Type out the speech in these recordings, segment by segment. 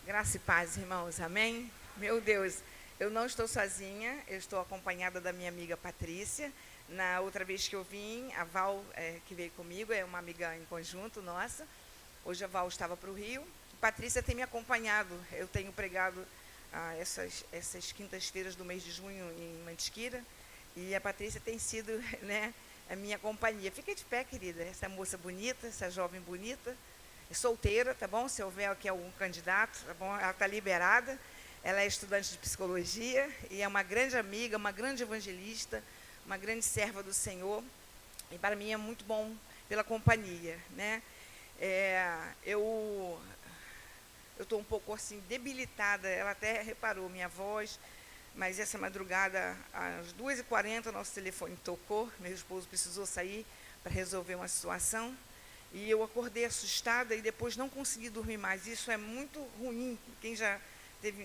Graça e paz, irmãos, amém? Meu Deus, eu não estou sozinha, eu estou acompanhada da minha amiga Patrícia. Na outra vez que eu vim, a Val, que veio comigo, é uma amiga em conjunto nossa. Hoje a Val estava para o Rio. Patrícia tem me acompanhado, eu tenho pregado essas quintas-feiras do mês de junho em Mantiqueira, e a Patrícia tem sido né, a minha companhia. Fica de pé, querida, essa moça bonita, essa jovem bonita, solteira, tá bom? Se houver aqui algum candidato, tá bom? Ela está liberada, ela é estudante de psicologia e é uma grande amiga, uma grande evangelista, uma grande serva do Senhor, e para mim é muito bom pela companhia, né? Eu estou um pouco assim debilitada, ela até reparou minha voz, mas essa madrugada, às 2h40, nosso telefone tocou, meu esposo precisou sair para resolver uma situação, e eu acordei assustada e depois não consegui dormir mais. Isso é muito ruim, quem já teve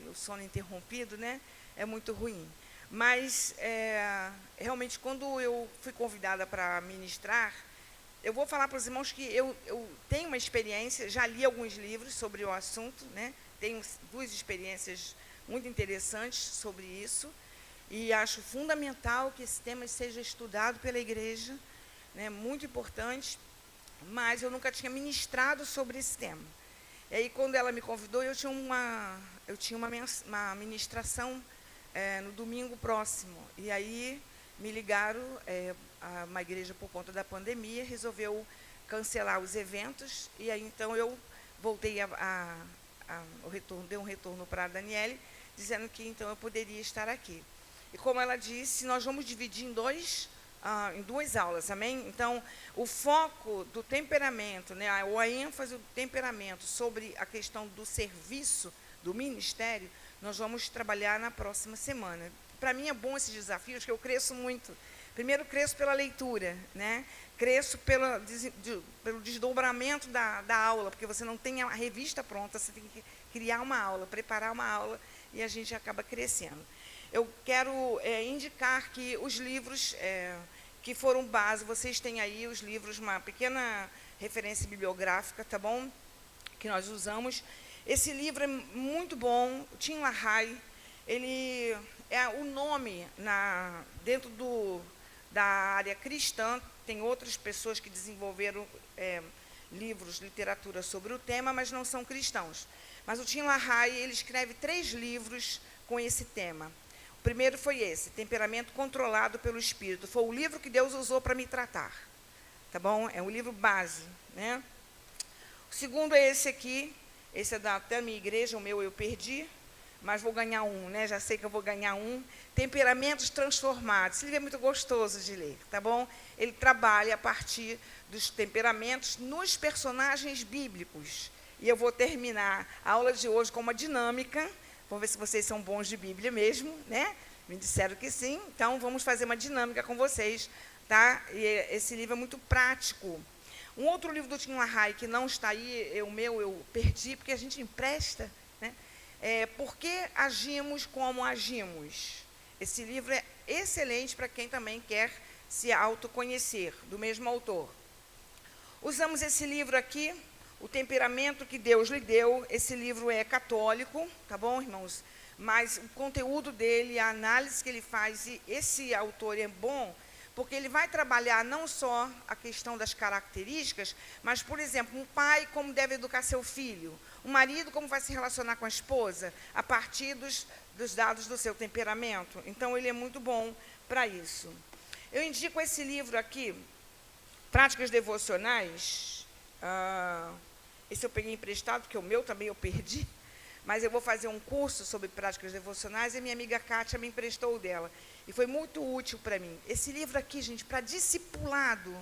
o sono interrompido, né, é muito ruim. Mas, realmente, quando eu fui convidada para ministrar, eu vou falar para os irmãos que eu tenho uma experiência, já li alguns livros sobre o assunto, né, tenho 2 experiências muito interessantes sobre isso, e acho fundamental que esse tema seja estudado pela igreja, né, muito importante, mas eu nunca tinha ministrado sobre esse tema. E aí, quando ela me convidou, eu tinha uma ministração no domingo próximo, e aí me ligaram, uma igreja, por conta da pandemia, resolveu cancelar os eventos, e aí então eu voltei dei um retorno para a Daniele, dizendo que então eu poderia estar aqui. E como ela disse, nós vamos dividir em 2 aulas, amém? Então, o foco do temperamento, né, ou a ênfase do temperamento sobre a questão do serviço, do ministério, nós vamos trabalhar na próxima semana. Para mim é bom esses desafios, porque eu cresço muito. Primeiro, cresço pela leitura, né? Cresço pelo desdobramento da aula, porque você não tem a revista pronta, você tem que criar uma aula, preparar uma aula, e a gente acaba crescendo. Eu quero indicar que os livros que foram base, vocês têm aí os livros, uma pequena referência bibliográfica, tá bom? Que nós usamos. Esse livro é muito bom, o Tim LaHaye, ele é o nome dentro da área cristã, tem outras pessoas que desenvolveram livros, literatura sobre o tema, mas não são cristãos. Mas o Tim LaHaye, ele escreve 3 livros com esse tema. O primeiro foi esse, Temperamento Controlado pelo Espírito. Foi o livro que Deus usou para me tratar. Tá bom? É um livro base, né? O segundo é esse aqui. Esse é até da minha igreja, o meu eu perdi, mas vou ganhar um, né? Já sei que eu vou ganhar um. Temperamentos Transformados. Esse livro é muito gostoso de ler, tá bom? Ele trabalha a partir dos temperamentos nos personagens bíblicos. E eu vou terminar a aula de hoje com uma dinâmica. Vamos ver se vocês são bons de Bíblia mesmo, né? Me disseram que sim, então vamos fazer uma dinâmica com vocês, tá? E esse livro é muito prático. Um outro livro do Tim LaHaye que não está aí, o meu eu perdi, porque a gente empresta, né? Por que agimos como agimos? Esse livro é excelente para quem também quer se autoconhecer, do mesmo autor. Usamos esse livro aqui, O Temperamento que Deus lhe deu. Esse livro é católico, tá bom, irmãos? Mas o conteúdo dele, a análise que ele faz, e esse autor é bom, porque ele vai trabalhar não só a questão das características, mas, por exemplo, um pai como deve educar seu filho, um marido como vai se relacionar com a esposa, a partir dos dados do seu temperamento. Então, ele é muito bom para isso. Eu indico esse livro aqui, Práticas Devocionais. Esse eu peguei emprestado, porque o meu também eu perdi, mas eu vou fazer um curso sobre práticas devocionais, e minha amiga Kátia me emprestou o dela, e foi muito útil para mim. Esse livro aqui, gente, para discipulado,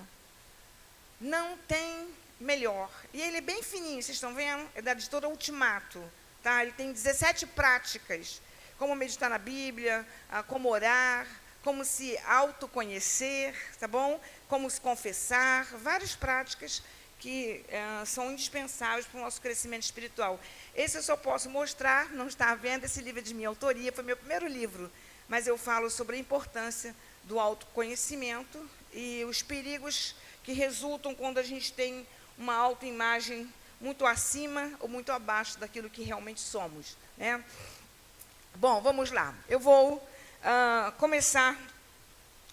não tem melhor. E ele é bem fininho, vocês estão vendo? É da editora Ultimato, tá? Ele tem 17 práticas, como meditar na Bíblia, como orar, como se autoconhecer, tá bom? Como se confessar, várias práticas que são indispensáveis para o nosso crescimento espiritual. Esse eu só posso mostrar, não está à venda, esse livro é de minha autoria, foi meu primeiro livro, mas eu falo sobre a importância do autoconhecimento e os perigos que resultam quando a gente tem uma autoimagem muito acima ou muito abaixo daquilo que realmente somos, né? Bom, vamos lá. Eu vou começar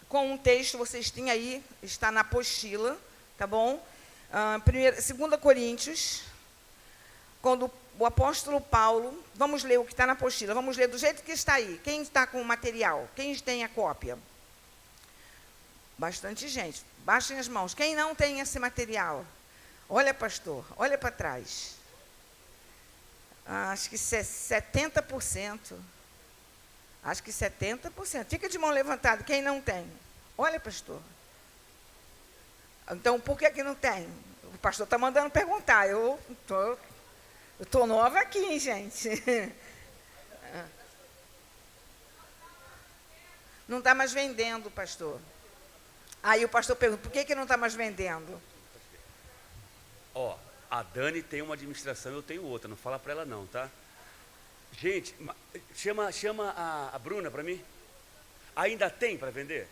com um texto, vocês têm aí, está na apostila, tá bom? 2 Coríntios, quando o apóstolo Paulo, vamos ler o que está na apostila, vamos ler do jeito que está aí. Quem está com o material? Quem tem a cópia? Bastante gente. Baixem as mãos. Quem não tem esse material? Olha, pastor, olha para trás. Acho que 70%. Acho que 70%. Fica de mão levantada, quem não tem? Olha, pastor. Então, por que não tem? O pastor está mandando perguntar. Eu estou nova aqui, hein, gente. Não está mais vendendo, pastor. Aí o pastor pergunta, por que não está mais vendendo? Ó, a Dani tem uma administração, eu tenho outra, não fala para ela não, tá? Gente, chama a Bruna para mim. Ainda tem para vender?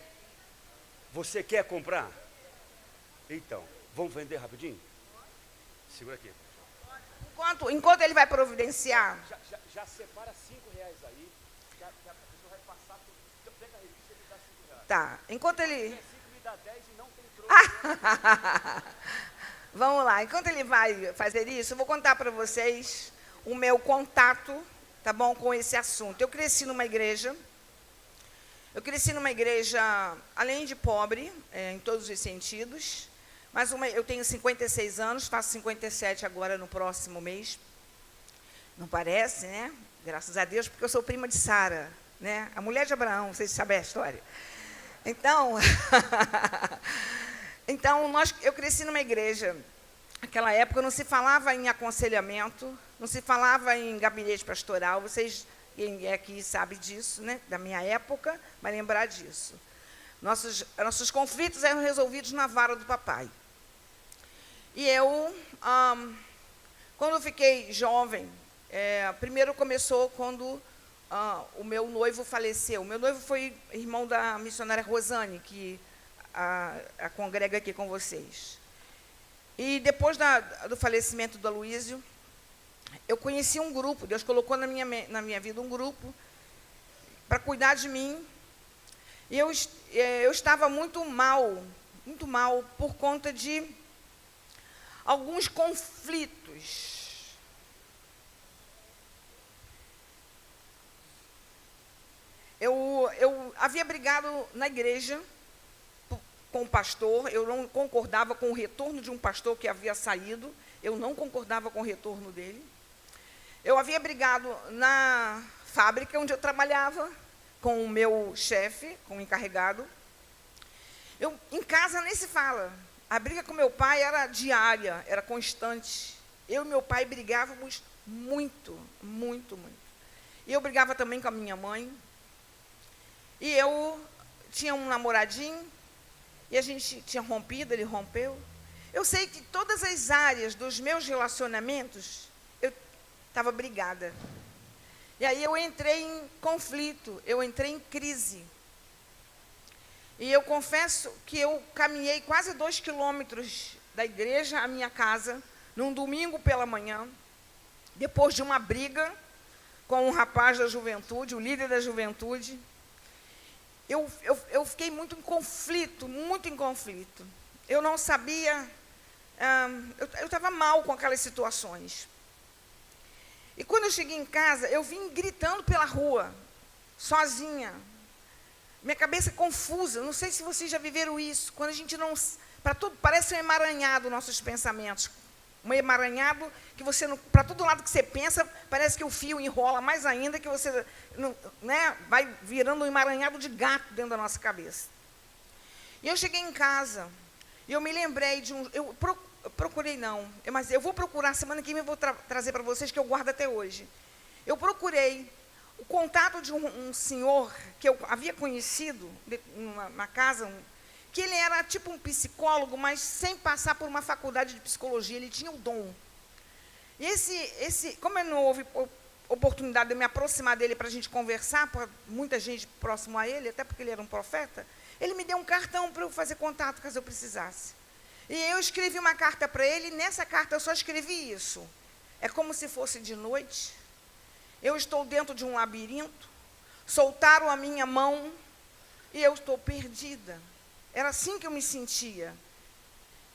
Você quer comprar? Então, vamos vender rapidinho? Segura aqui. Enquanto ele vai providenciar. Já separa R$5 aí, que a pessoa vai passar. Pega a revista e me dá R$5. Tá, enquanto ele... Se 5 me dá 10 e não tem troco. Vamos lá, enquanto ele vai fazer isso, eu vou contar para vocês o meu contato, tá bom, com esse assunto. Eu cresci numa igreja, além de pobre, em todos os sentidos, mas eu tenho 56 anos, faço 57 agora no próximo mês. Não parece, né? Graças a Deus, porque eu sou prima de Sara, né? A mulher de Abraão, vocês sabem a história. Então, eu cresci numa igreja. Naquela época não se falava em aconselhamento, não se falava em gabinete pastoral. Vocês, quem aqui sabe disso, né? Da minha época, vai lembrar disso. Nossos conflitos eram resolvidos na vara do papai. E eu, quando eu fiquei jovem, primeiro começou quando o meu noivo faleceu. O meu noivo foi irmão da missionária Rosane, que a congrega aqui com vocês. E depois do falecimento do Aloísio, eu conheci um grupo, Deus colocou na minha vida um grupo para cuidar de mim. E eu estava muito mal por conta de alguns conflitos. Eu havia brigado na igreja com o pastor, eu não concordava com o retorno de um pastor que havia saído, eu não concordava com o retorno dele. Eu havia brigado na fábrica onde eu trabalhava, com o meu chefe, com o encarregado. Em casa nem se fala. A briga com meu pai era diária, era constante. Eu e meu pai brigávamos muito, muito, muito. E eu brigava também com a minha mãe. E eu tinha um namoradinho, e a gente tinha rompido, ele rompeu. Eu sei que todas as áreas dos meus relacionamentos, eu estava brigada. E aí eu entrei em conflito, eu entrei em crise. E eu confesso que eu caminhei quase 2 quilômetros da igreja à minha casa, num domingo pela manhã, depois de uma briga com um rapaz da juventude, o líder da juventude. Eu fiquei muito em conflito, muito em conflito. Eu não sabia, eu estava mal com aquelas situações. E quando eu cheguei em casa, eu vim gritando pela rua, sozinha. Minha cabeça confusa, não sei se vocês já viveram isso. Quando a gente não... parece um emaranhado nossos pensamentos. Um emaranhado que você, para todo lado que você pensa, parece que o fio enrola mais ainda, que você vai virando um emaranhado de gato dentro da nossa cabeça. E eu cheguei em casa, e eu me lembrei de um... mas eu vou procurar, semana que vem eu vou trazer para vocês, que eu guardo até hoje. Eu procurei o contato de um senhor que eu havia conhecido na casa, que ele era tipo um psicólogo, mas sem passar por uma faculdade de psicologia, ele tinha o dom. E como eu não houve oportunidade de eu me aproximar dele para a gente conversar, para muita gente próximo a ele, até porque ele era um profeta, ele me deu um cartão para eu fazer contato, caso eu precisasse. E eu escrevi uma carta para ele, e nessa carta eu só escrevi isso. É como se fosse de noite. Eu estou dentro de um labirinto, soltaram a minha mão e eu estou perdida. Era assim que eu me sentia.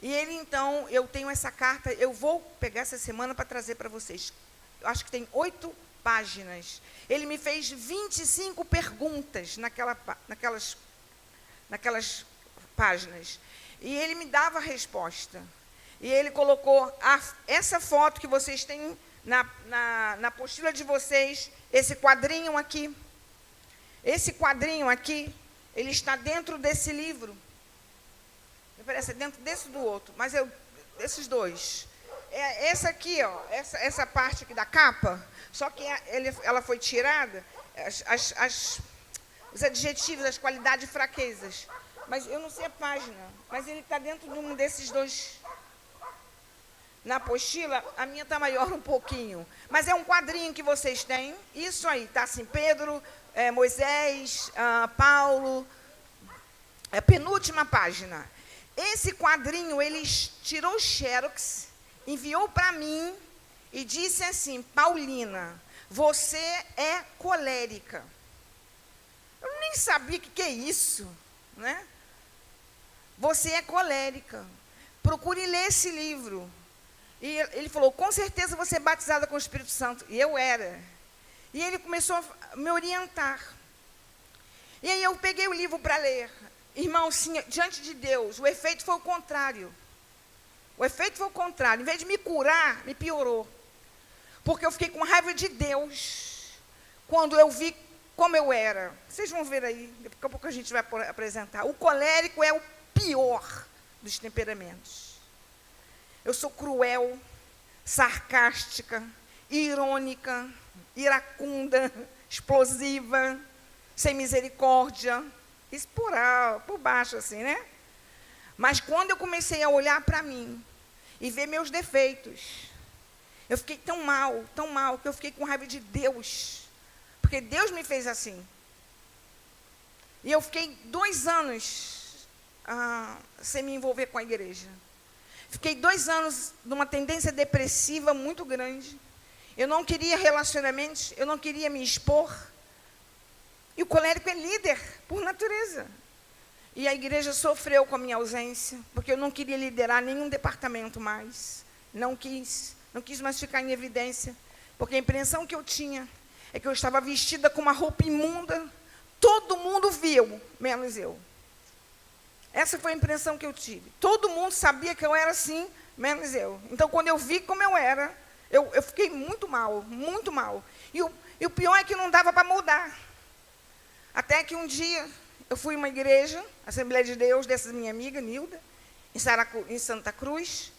E ele, então, eu tenho essa carta, eu vou pegar essa semana para trazer para vocês. Eu acho que tem 8 páginas. Ele me fez 25 perguntas naquelas páginas. E ele me dava a resposta. E ele colocou essa foto que vocês têm na apostila de vocês, esse quadrinho aqui. Esse quadrinho aqui, ele está dentro desse livro. Me parece dentro desse do outro, mas esses dois. Essa aqui, ó, essa parte aqui da capa, só que ela foi tirada, os adjetivos, as qualidades e fraquezas. Mas eu não sei a página, mas ele está dentro de um desses dois. Na apostila, a minha está maior um pouquinho. Mas é um quadrinho que vocês têm. Isso aí, está assim, Pedro, Moisés, Paulo. É a penúltima página. Esse quadrinho, ele tirou o xerox, enviou para mim e disse assim: Paulina, você é colérica. Eu nem sabia o que é isso, né? Você é colérica. Procure ler esse livro. E ele falou: com certeza você é batizada com o Espírito Santo. E eu era. E ele começou a me orientar. E aí eu peguei o livro para ler. Irmão, sim, diante de Deus, o efeito foi o contrário. O efeito foi o contrário. Em vez de me curar, me piorou. Porque eu fiquei com raiva de Deus quando eu vi como eu era. Vocês vão ver aí, daqui a pouco a gente vai apresentar. O colérico é o pior dos temperamentos. Eu sou cruel, sarcástica, irônica, iracunda, explosiva, sem misericórdia. Isso por baixo, assim, né? Mas quando eu comecei a olhar para mim e ver meus defeitos, eu fiquei tão mal, que eu fiquei com raiva de Deus. Porque Deus me fez assim. E eu fiquei 2 anos sem me envolver com a igreja. Fiquei 2 anos numa tendência depressiva muito grande. Eu não queria relacionamentos, eu não queria me expor. E o colérico é líder, por natureza. E a igreja sofreu com a minha ausência, porque eu não queria liderar nenhum departamento mais. Não quis mais ficar em evidência. Porque a impressão que eu tinha é que eu estava vestida com uma roupa imunda. Todo mundo viu, menos eu. Essa foi a impressão que eu tive. Todo mundo sabia que eu era assim, menos eu. Então, quando eu vi como eu era, eu fiquei muito mal, muito mal. E o pior é que não dava para mudar. Até que um dia, eu fui a uma igreja, Assembleia de Deus, dessa minha amiga, Nilda, em Santa Cruz,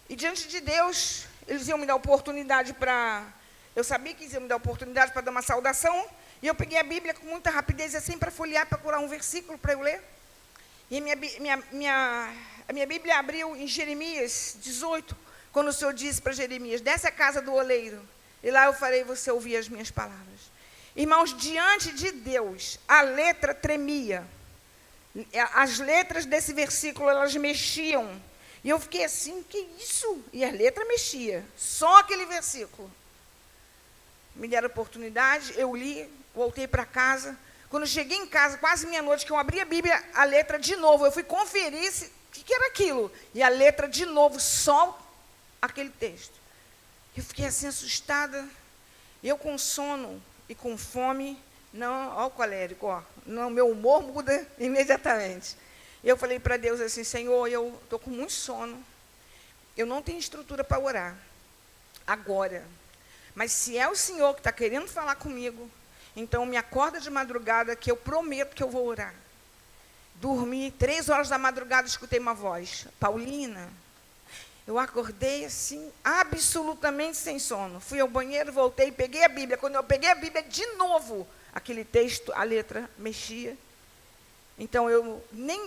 e diante de Deus, eles iam me dar oportunidade para... Eu sabia que eles iam me dar oportunidade para dar uma saudação, e eu peguei a Bíblia com muita rapidez, assim, para folhear, para procurar um versículo para eu ler. E a minha Bíblia abriu em Jeremias 18, quando o Senhor disse para Jeremias: desce a casa do oleiro, e lá eu farei você ouvir as minhas palavras. Irmãos, diante de Deus, a letra tremia. As letras desse versículo, elas mexiam. E eu fiquei assim: que isso? E a letra mexia. Só aquele versículo. Me deram oportunidade, eu li, voltei para casa. Quando eu cheguei em casa, quase meia-noite, que eu abri a Bíblia, a letra de novo. Eu fui conferir o que era aquilo. E a letra de novo, só aquele texto. Eu fiquei assim, assustada. Eu com sono e com fome, não, ó o colérico, ó, não, meu humor muda imediatamente. Eu falei para Deus assim: Senhor, eu estou com muito sono, eu não tenho estrutura para orar agora, mas se é o Senhor que está querendo falar comigo, então me acorda de madrugada, que eu prometo que eu vou orar. Dormi, 3 horas da madrugada, escutei uma voz: Paulina. Eu acordei assim, absolutamente sem sono. Fui ao banheiro, voltei, peguei a Bíblia. Quando eu peguei a Bíblia, de novo, aquele texto, a letra mexia. Então, eu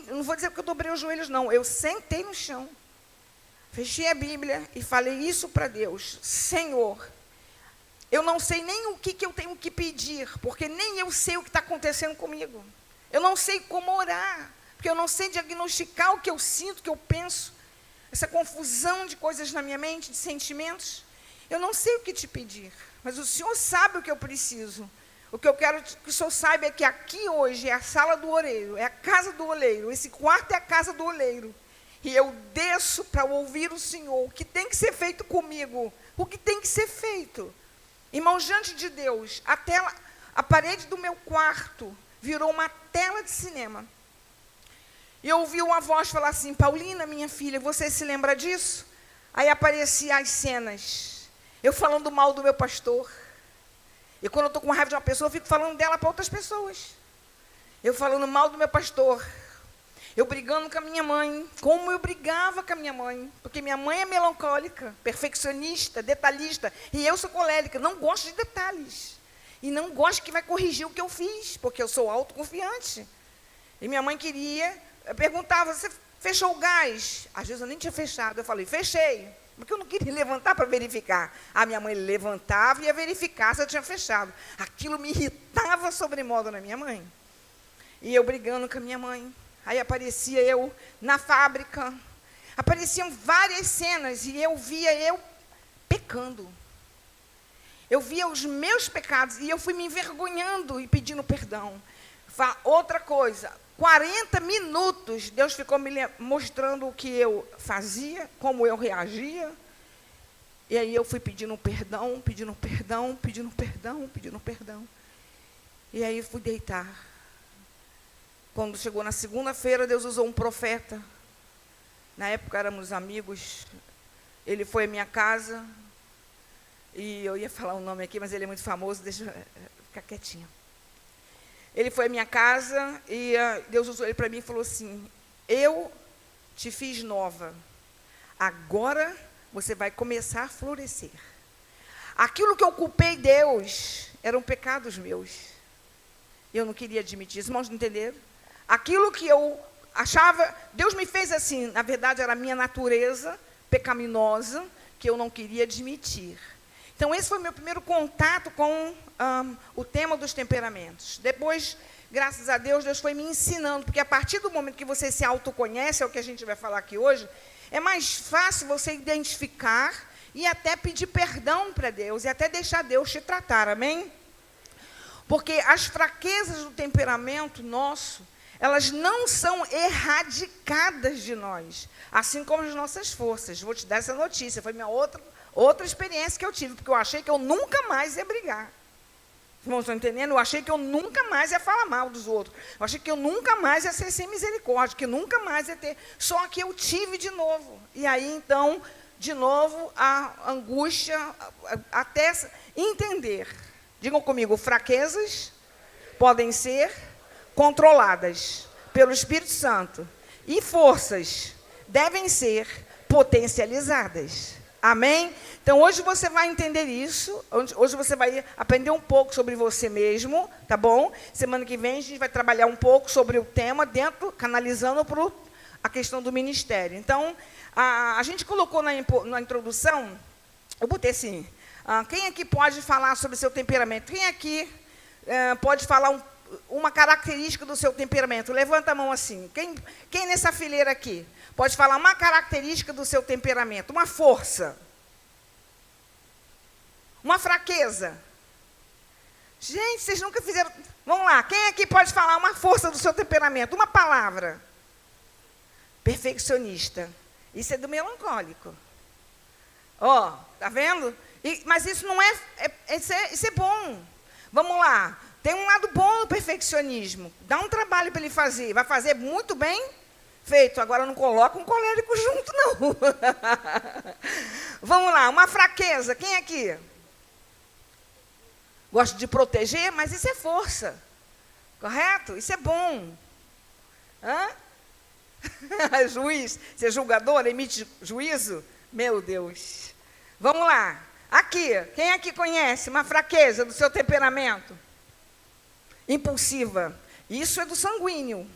não vou dizer que eu dobrei os joelhos, não. Eu sentei no chão, fechei a Bíblia e falei isso para Deus: Senhor, eu não sei nem o que eu tenho que pedir, porque nem eu sei o que está acontecendo comigo. Eu não sei como orar, porque eu não sei diagnosticar o que eu sinto, o que eu penso. essa confusão de coisas na minha mente, de sentimentos. Eu não sei o que te pedir, mas o Senhor sabe o que eu preciso. O que eu quero que o Senhor saiba é que aqui hoje é a sala do oleiro, é a casa do oleiro, esse quarto é a casa do oleiro. E eu desço para ouvir o Senhor, o que tem que ser feito comigo, o que tem que ser feito. Irmãos, diante de Deus, a parede do meu quarto virou uma tela de cinema. E eu ouvi uma voz falar assim: Paulina, minha filha, você se lembra disso? Aí apareciam as cenas, eu falando mal do meu pastor. E quando eu estou com raiva de uma pessoa, eu fico falando dela para outras pessoas. Eu falando mal do meu pastor. Eu brigando com a minha mãe, como eu brigava com a minha mãe. Porque minha mãe é melancólica, perfeccionista, detalhista. E eu sou colérica, não gosto de detalhes. E não gosto que vai corrigir o que eu fiz, porque eu sou autoconfiante. E minha mãe perguntava: você fechou o gás? Às vezes eu nem tinha fechado. Eu falei: fechei. Porque eu não queria levantar para verificar. A minha mãe levantava e ia verificar se eu tinha fechado. Aquilo me irritava sobremodo na minha mãe. E eu brigando com a minha mãe. Aí aparecia eu na fábrica. Apareciam várias cenas e eu via eu pecando. Eu via os meus pecados e eu fui me envergonhando e pedindo perdão. Outra coisa, 40 minutos Deus ficou me mostrando o que eu fazia, como eu reagia. E aí eu fui pedindo perdão, pedindo perdão, pedindo perdão, pedindo perdão. E aí fui deitar. Quando chegou na segunda-feira, Deus usou um profeta. Na época éramos amigos. Ele foi à minha casa. E eu ia falar o nome aqui, mas ele é muito famoso, deixa eu ficar quietinho. Ele foi à minha casa e Deus usou ele para mim e falou assim: eu te fiz nova, agora você vai começar a florescer. Aquilo que eu culpei Deus eram pecados meus. Eu não queria admitir, os irmãos não entenderam? Aquilo que eu achava, Deus me fez assim, na verdade era a minha natureza pecaminosa, que eu não queria admitir. Então, esse foi o meu primeiro contato com o tema dos temperamentos. Depois, graças a Deus, Deus foi me ensinando, porque a partir do momento que você se autoconhece, é o que a gente vai falar aqui hoje, é mais fácil você identificar e até pedir perdão para Deus, e até deixar Deus te tratar, amém? Porque as fraquezas do temperamento nosso, elas não são erradicadas de nós, assim como as nossas forças. Vou te dar essa notícia, foi minha outra experiência que eu tive, porque eu achei que eu nunca mais ia brigar. Vocês estão entendendo? Eu achei que eu nunca mais ia falar mal dos outros. Eu achei que eu nunca mais ia ser sem misericórdia, que nunca mais ia ter. Só que eu tive de novo. E aí, então, de novo, a angústia, até entender. Digam comigo, fraquezas podem ser controladas pelo Espírito Santo. E forças devem ser potencializadas. Amém? Então, hoje você vai entender isso. Hoje você vai aprender um pouco sobre você mesmo, tá bom? Semana que vem a gente vai trabalhar um pouco sobre o tema, canalizando para a questão do ministério. Então, a gente colocou na introdução, eu botei assim, quem aqui pode falar sobre o seu temperamento? Quem aqui pode falar uma característica do seu temperamento? Levanta a mão assim. Quem nessa fileira aqui pode falar uma característica do seu temperamento? Uma força. Uma fraqueza. Gente, vocês nunca fizeram... Vamos lá, quem aqui pode falar uma força do seu temperamento? Uma palavra. Perfeccionista. Isso é do melancólico. Ó, tá vendo? Mas isso não isso é bom. Vamos lá. Tem um lado bom do perfeccionismo. Dá um trabalho para ele fazer. Vai fazer muito bem feito. Agora não coloca um colérico junto, não. Vamos lá, uma fraqueza. Quem aqui? Gosta de proteger, mas isso é força. Correto? Isso é bom. Hã? Juiz, você é julgador, emite juízo? Meu Deus. Vamos lá. Aqui, quem aqui conhece uma fraqueza do seu temperamento? Impulsiva. Isso é do sanguíneo.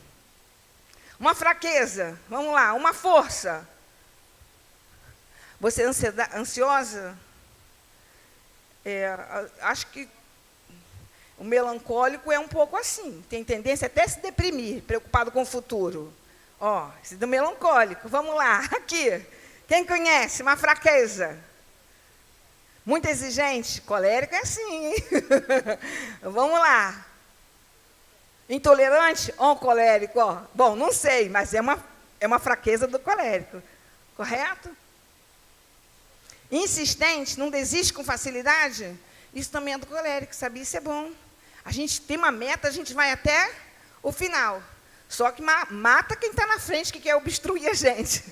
Uma fraqueza. Vamos lá. Uma força. Você é ansiosa? Acho que o melancólico é um pouco assim. Tem tendência até a se deprimir, preocupado com o futuro. Ó, esse do melancólico. Vamos lá. Aqui. Quem conhece? Uma fraqueza. Muito exigente? Colérico é assim, hein? Vamos lá. Intolerante ou colérico? Ó. Bom, não sei, mas é uma fraqueza do colérico. Correto? Insistente, não desiste com facilidade? Isso também é do colérico, sabia? Isso é bom. A gente tem uma meta, a gente vai até o final. Só que mata quem está na frente, que quer obstruir a gente.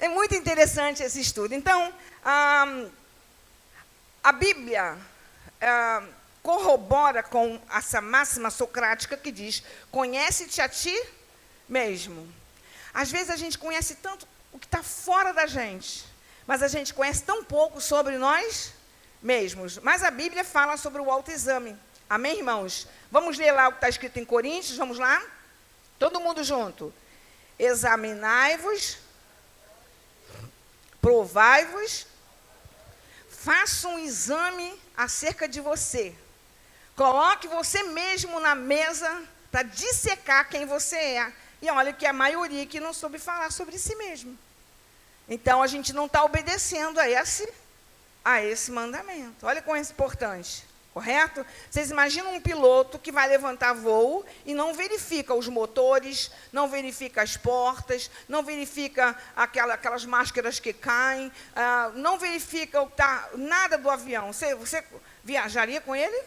É muito interessante esse estudo. Então, a Bíblia corrobora com essa máxima socrática que diz: conhece-te a ti mesmo. Às vezes a gente conhece tanto o que está fora da gente, mas a gente conhece tão pouco sobre nós mesmos. Mas a Bíblia fala sobre o autoexame. Amém, irmãos? Vamos ler lá o que está escrito em Coríntios, vamos lá? Todo mundo junto. Examinai-vos, provai-vos, faça um exame acerca de você. Coloque você mesmo na mesa para dissecar quem você é. E olha que a maioria que não soube falar sobre si mesmo. Então, a gente não está obedecendo a esse mandamento. Olha como é importante, correto? Vocês imaginam um piloto que vai levantar voo e não verifica os motores, não verifica as portas, não verifica aquelas máscaras que caem, não verifica nada do avião. Você viajaria com ele?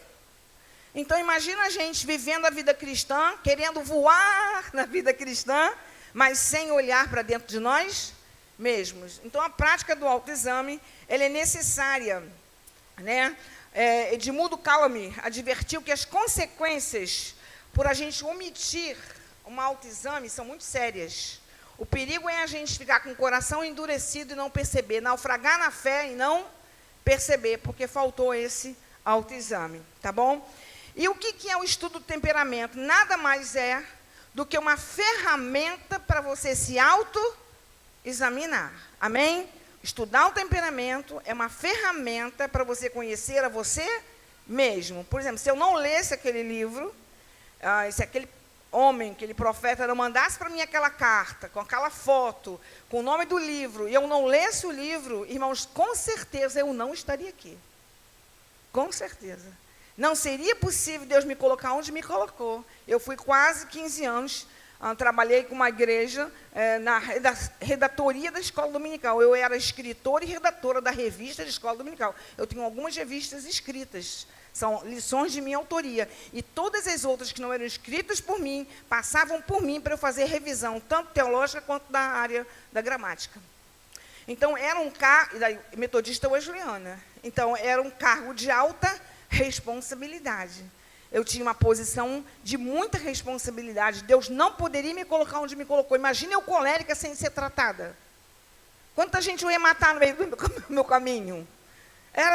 Então, imagina a gente vivendo a vida cristã, querendo voar na vida cristã, mas sem olhar para dentro de nós mesmos. Então, a prática do autoexame, ela é necessária, né? Edmundo Calame advertiu que as consequências por a gente omitir um autoexame são muito sérias. O perigo é a gente ficar com o coração endurecido e não perceber, naufragar na fé e não perceber, porque faltou esse autoexame, tá bom? E o que é o estudo do temperamento? Nada mais é do que uma ferramenta para você se autoexaminar. Amém? Estudar o temperamento é uma ferramenta para você conhecer a você mesmo. Por exemplo, se eu não lesse aquele livro, se aquele homem, aquele profeta não mandasse para mim aquela carta, com aquela foto, com o nome do livro, e eu não lesse o livro, irmãos, com certeza eu não estaria aqui. Com certeza. Não seria possível Deus me colocar onde me colocou. Eu fui quase 15 anos, trabalhei com uma igreja na redatoria da escola dominical. Eu era escritora e redatora da revista de escola dominical. Eu tenho algumas revistas escritas, são lições de minha autoria. E todas as outras que não eram escritas por mim, passavam por mim para eu fazer revisão, tanto teológica quanto da área da gramática. Então, era um cargo, metodista wesleyana, então era um cargo de alta responsabilidade. Eu tinha uma posição de muita responsabilidade. Deus não poderia me colocar onde me colocou. Imagina eu colérica sem ser tratada. Quanta gente eu ia matar no meio do meu caminho?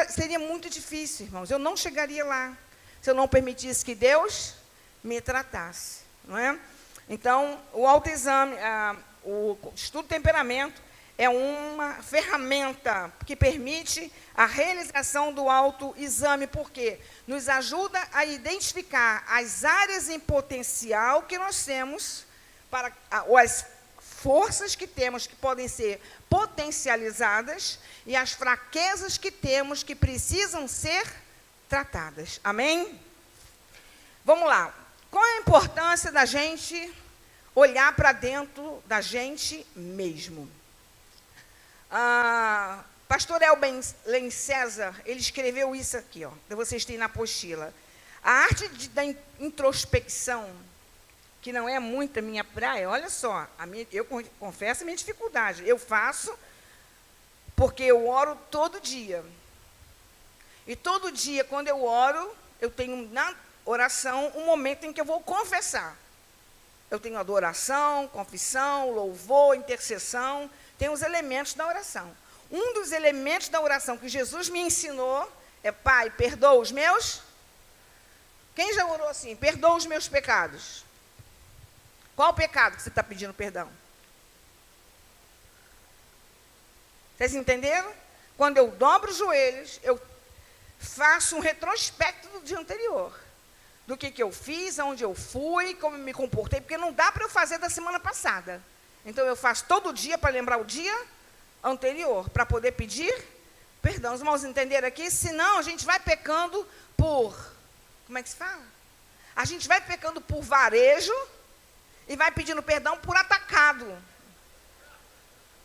Seria muito difícil, irmãos. Eu não chegaria lá se eu não permitisse que Deus me tratasse. Não é? Então, o autoexame, o estudo do temperamento, é uma ferramenta que permite a realização do autoexame, porque nos ajuda a identificar as áreas em potencial que nós temos, ou as forças que temos que podem ser potencializadas, e as fraquezas que temos que precisam ser tratadas. Amém? Vamos lá. Qual é a importância da gente olhar para dentro da gente mesmo? Pastor Elben César, ele escreveu isso aqui, ó, vocês têm na apostila. A arte da introspecção, que não é muito a minha praia, olha só, eu confesso a minha dificuldade. Eu faço porque eu oro todo dia. E todo dia, quando eu oro, eu tenho na oração um momento em que eu vou confessar. Eu tenho adoração, confissão, louvor, intercessão. Tem os elementos da oração. Um dos elementos da oração que Jesus me ensinou é: Pai, perdoa os meus. Quem já orou assim? Perdoa os meus pecados. Qual o pecado que você está pedindo perdão? Vocês entenderam? Quando eu dobro os joelhos, eu faço um retrospecto do dia anterior. Do que eu fiz, aonde eu fui, como eu me comportei, porque não dá para eu fazer da semana passada. Então, eu faço todo dia para lembrar o dia anterior, para poder pedir perdão. Os irmãos entenderam aqui? Senão, a gente vai pecando por... Como é que se fala? A gente vai pecando por varejo e vai pedindo perdão por atacado.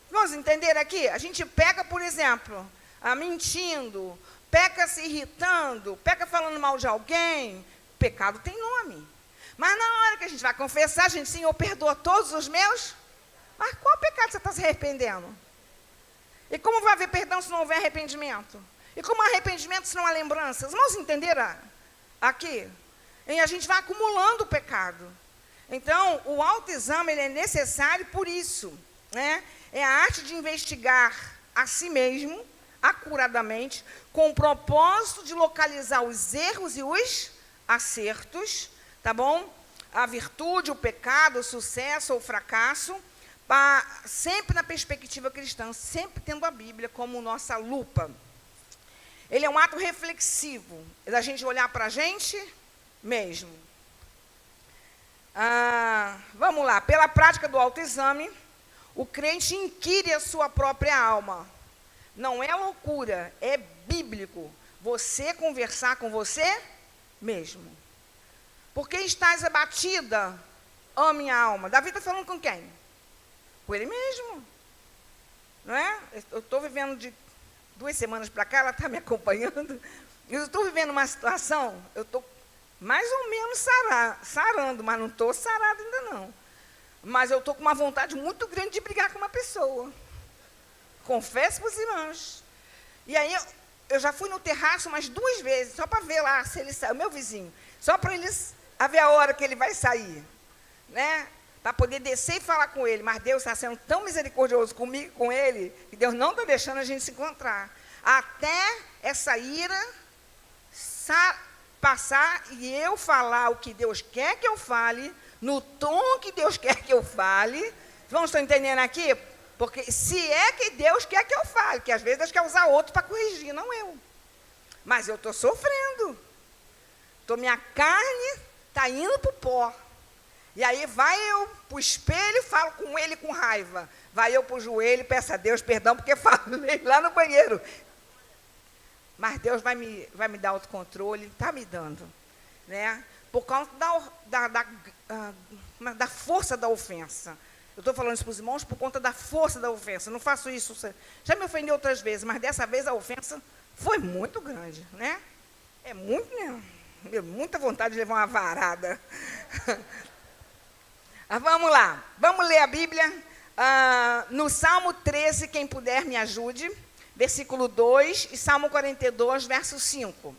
Vamos entender aqui? A gente peca, por exemplo, mentindo, peca se irritando, peca falando mal de alguém. Pecado tem nome. Mas na hora que a gente vai confessar, a gente, Senhor, perdoa todos os meus. Mas qual pecado você está se arrependendo? E como vai haver perdão se não houver arrependimento? E como arrependimento se não há lembrança? Os irmãos entenderam aqui? E a gente vai acumulando o pecado. Então, o autoexame ele é necessário por isso, né? É a arte de investigar a si mesmo, acuradamente, com o propósito de localizar os erros e os acertos, tá bom? A virtude, o pecado, o sucesso ou o fracasso, sempre na perspectiva cristã, sempre tendo a Bíblia como nossa lupa. Ele é um ato reflexivo, é da gente olhar para a gente mesmo. Vamos lá, pela prática do autoexame, o crente inquire a sua própria alma. Não é loucura, é bíblico você conversar com você mesmo. Por que estás abatida, ó minha alma? Davi está falando com quem? Com ele mesmo. Não é? Eu estou vivendo de 2 semanas para cá, ela está me acompanhando. Eu estou vivendo uma situação, eu estou mais ou menos sarando, mas não estou sarada ainda não. Mas eu estou com uma vontade muito grande de brigar com uma pessoa. Confesso para os irmãos. E aí, eu já fui no terraço umas 2 vezes, só para ver lá se ele sai, o meu vizinho, só para eles ver a hora que ele vai sair, né? Para poder descer e falar com ele. Mas Deus está sendo tão misericordioso comigo, com ele, que Deus não está deixando a gente se encontrar. Até essa ira passar e eu falar o que Deus quer que eu fale, no tom que Deus quer que eu fale. Vão estar entendendo aqui? Porque se é que Deus quer que eu fale, que às vezes Deus quer usar outro para corrigir, não eu. Mas eu estou sofrendo. Minha carne está indo para o pó. E aí vai eu para o espelho e falo com ele com raiva. Vai eu para o joelho e peço a Deus perdão, porque falei lá no banheiro. Mas Deus vai me dar autocontrole, está me dando. Né? Por causa da força da ofensa. Eu estou falando isso para os irmãos por conta da força da ofensa. Não faço isso. Já me ofendi outras vezes, mas dessa vez a ofensa foi muito grande. Né? É muito mesmo. Muita vontade de levar uma varada. Vamos lá. Vamos ler a Bíblia. No Salmo 13, quem puder me ajude. Versículo 2 e Salmo 42, verso 5.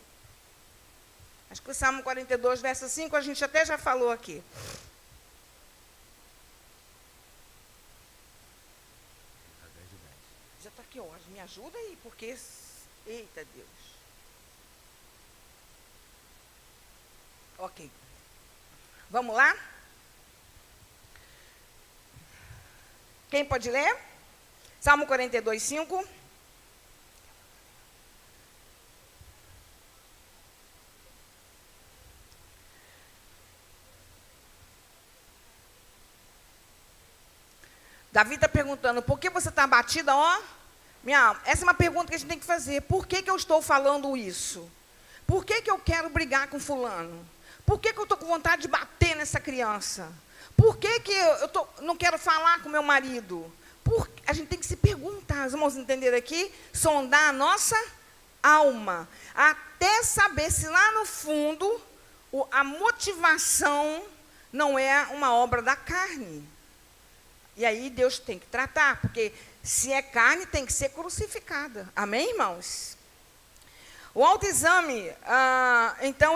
Acho que o Salmo 42, verso 5, a gente até já falou aqui. Já está aqui, ó. Me ajuda aí, porque... Eita, Deus. Ok. Vamos lá? Quem pode ler? Salmo 42, 5. Davi está perguntando, por que você está abatida, ó? Minha alma. Essa é uma pergunta que a gente tem que fazer. Por que eu estou falando isso? Por que eu quero brigar com fulano? Por que eu estou com vontade de bater nessa criança? Por que eu não quero falar com meu marido? A gente tem que se perguntar, os irmãos entenderam aqui? Sondar a nossa alma. Até saber se lá no fundo a motivação não é uma obra da carne. E aí Deus tem que tratar, porque se é carne, tem que ser crucificada. Amém, irmãos? O autoexame, então,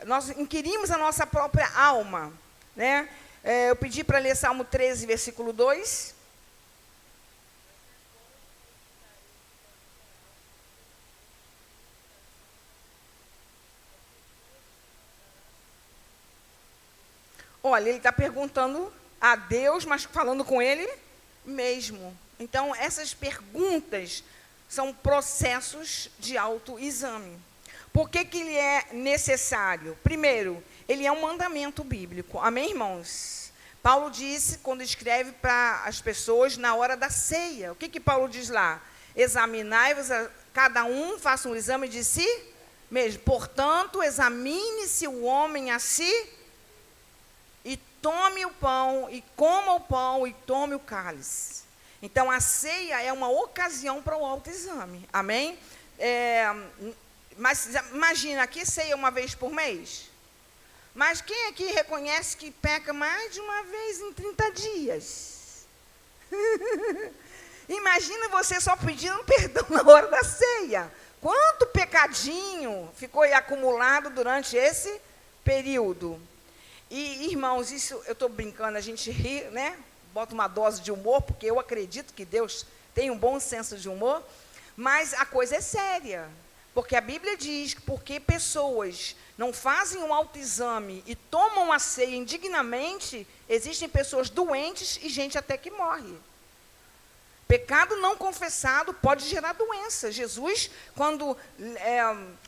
nós inquirimos a nossa própria alma. Né? Eu pedi para ler Salmo 13, versículo 2. Olha, ele está perguntando a Deus, mas falando com ele mesmo. Então, essas perguntas são processos de autoexame. Por que ele é necessário? Primeiro, ele é um mandamento bíblico. Amém, irmãos? Paulo disse, quando escreve para as pessoas na hora da ceia. O que Paulo diz lá? Examinai-vos, cada um faça um exame de si mesmo. Portanto, examine-se o homem a si e tome o pão, e coma o pão, e tome o cálice. Então, a ceia é uma ocasião para o autoexame. Amém? Mas imagina, aqui ceia uma vez por mês? Mas quem aqui reconhece que peca mais de uma vez em 30 dias? Imagina você só pedindo perdão na hora da ceia. Quanto pecadinho ficou aí acumulado durante esse período. E, irmãos, isso eu estou brincando, a gente ri, né? Bota uma dose de humor, porque eu acredito que Deus tem um bom senso de humor, mas a coisa é séria. Porque a Bíblia diz que porque pessoas não fazem um autoexame e tomam a ceia indignamente, existem pessoas doentes e gente até que morre. Pecado não confessado pode gerar doença. Jesus, quando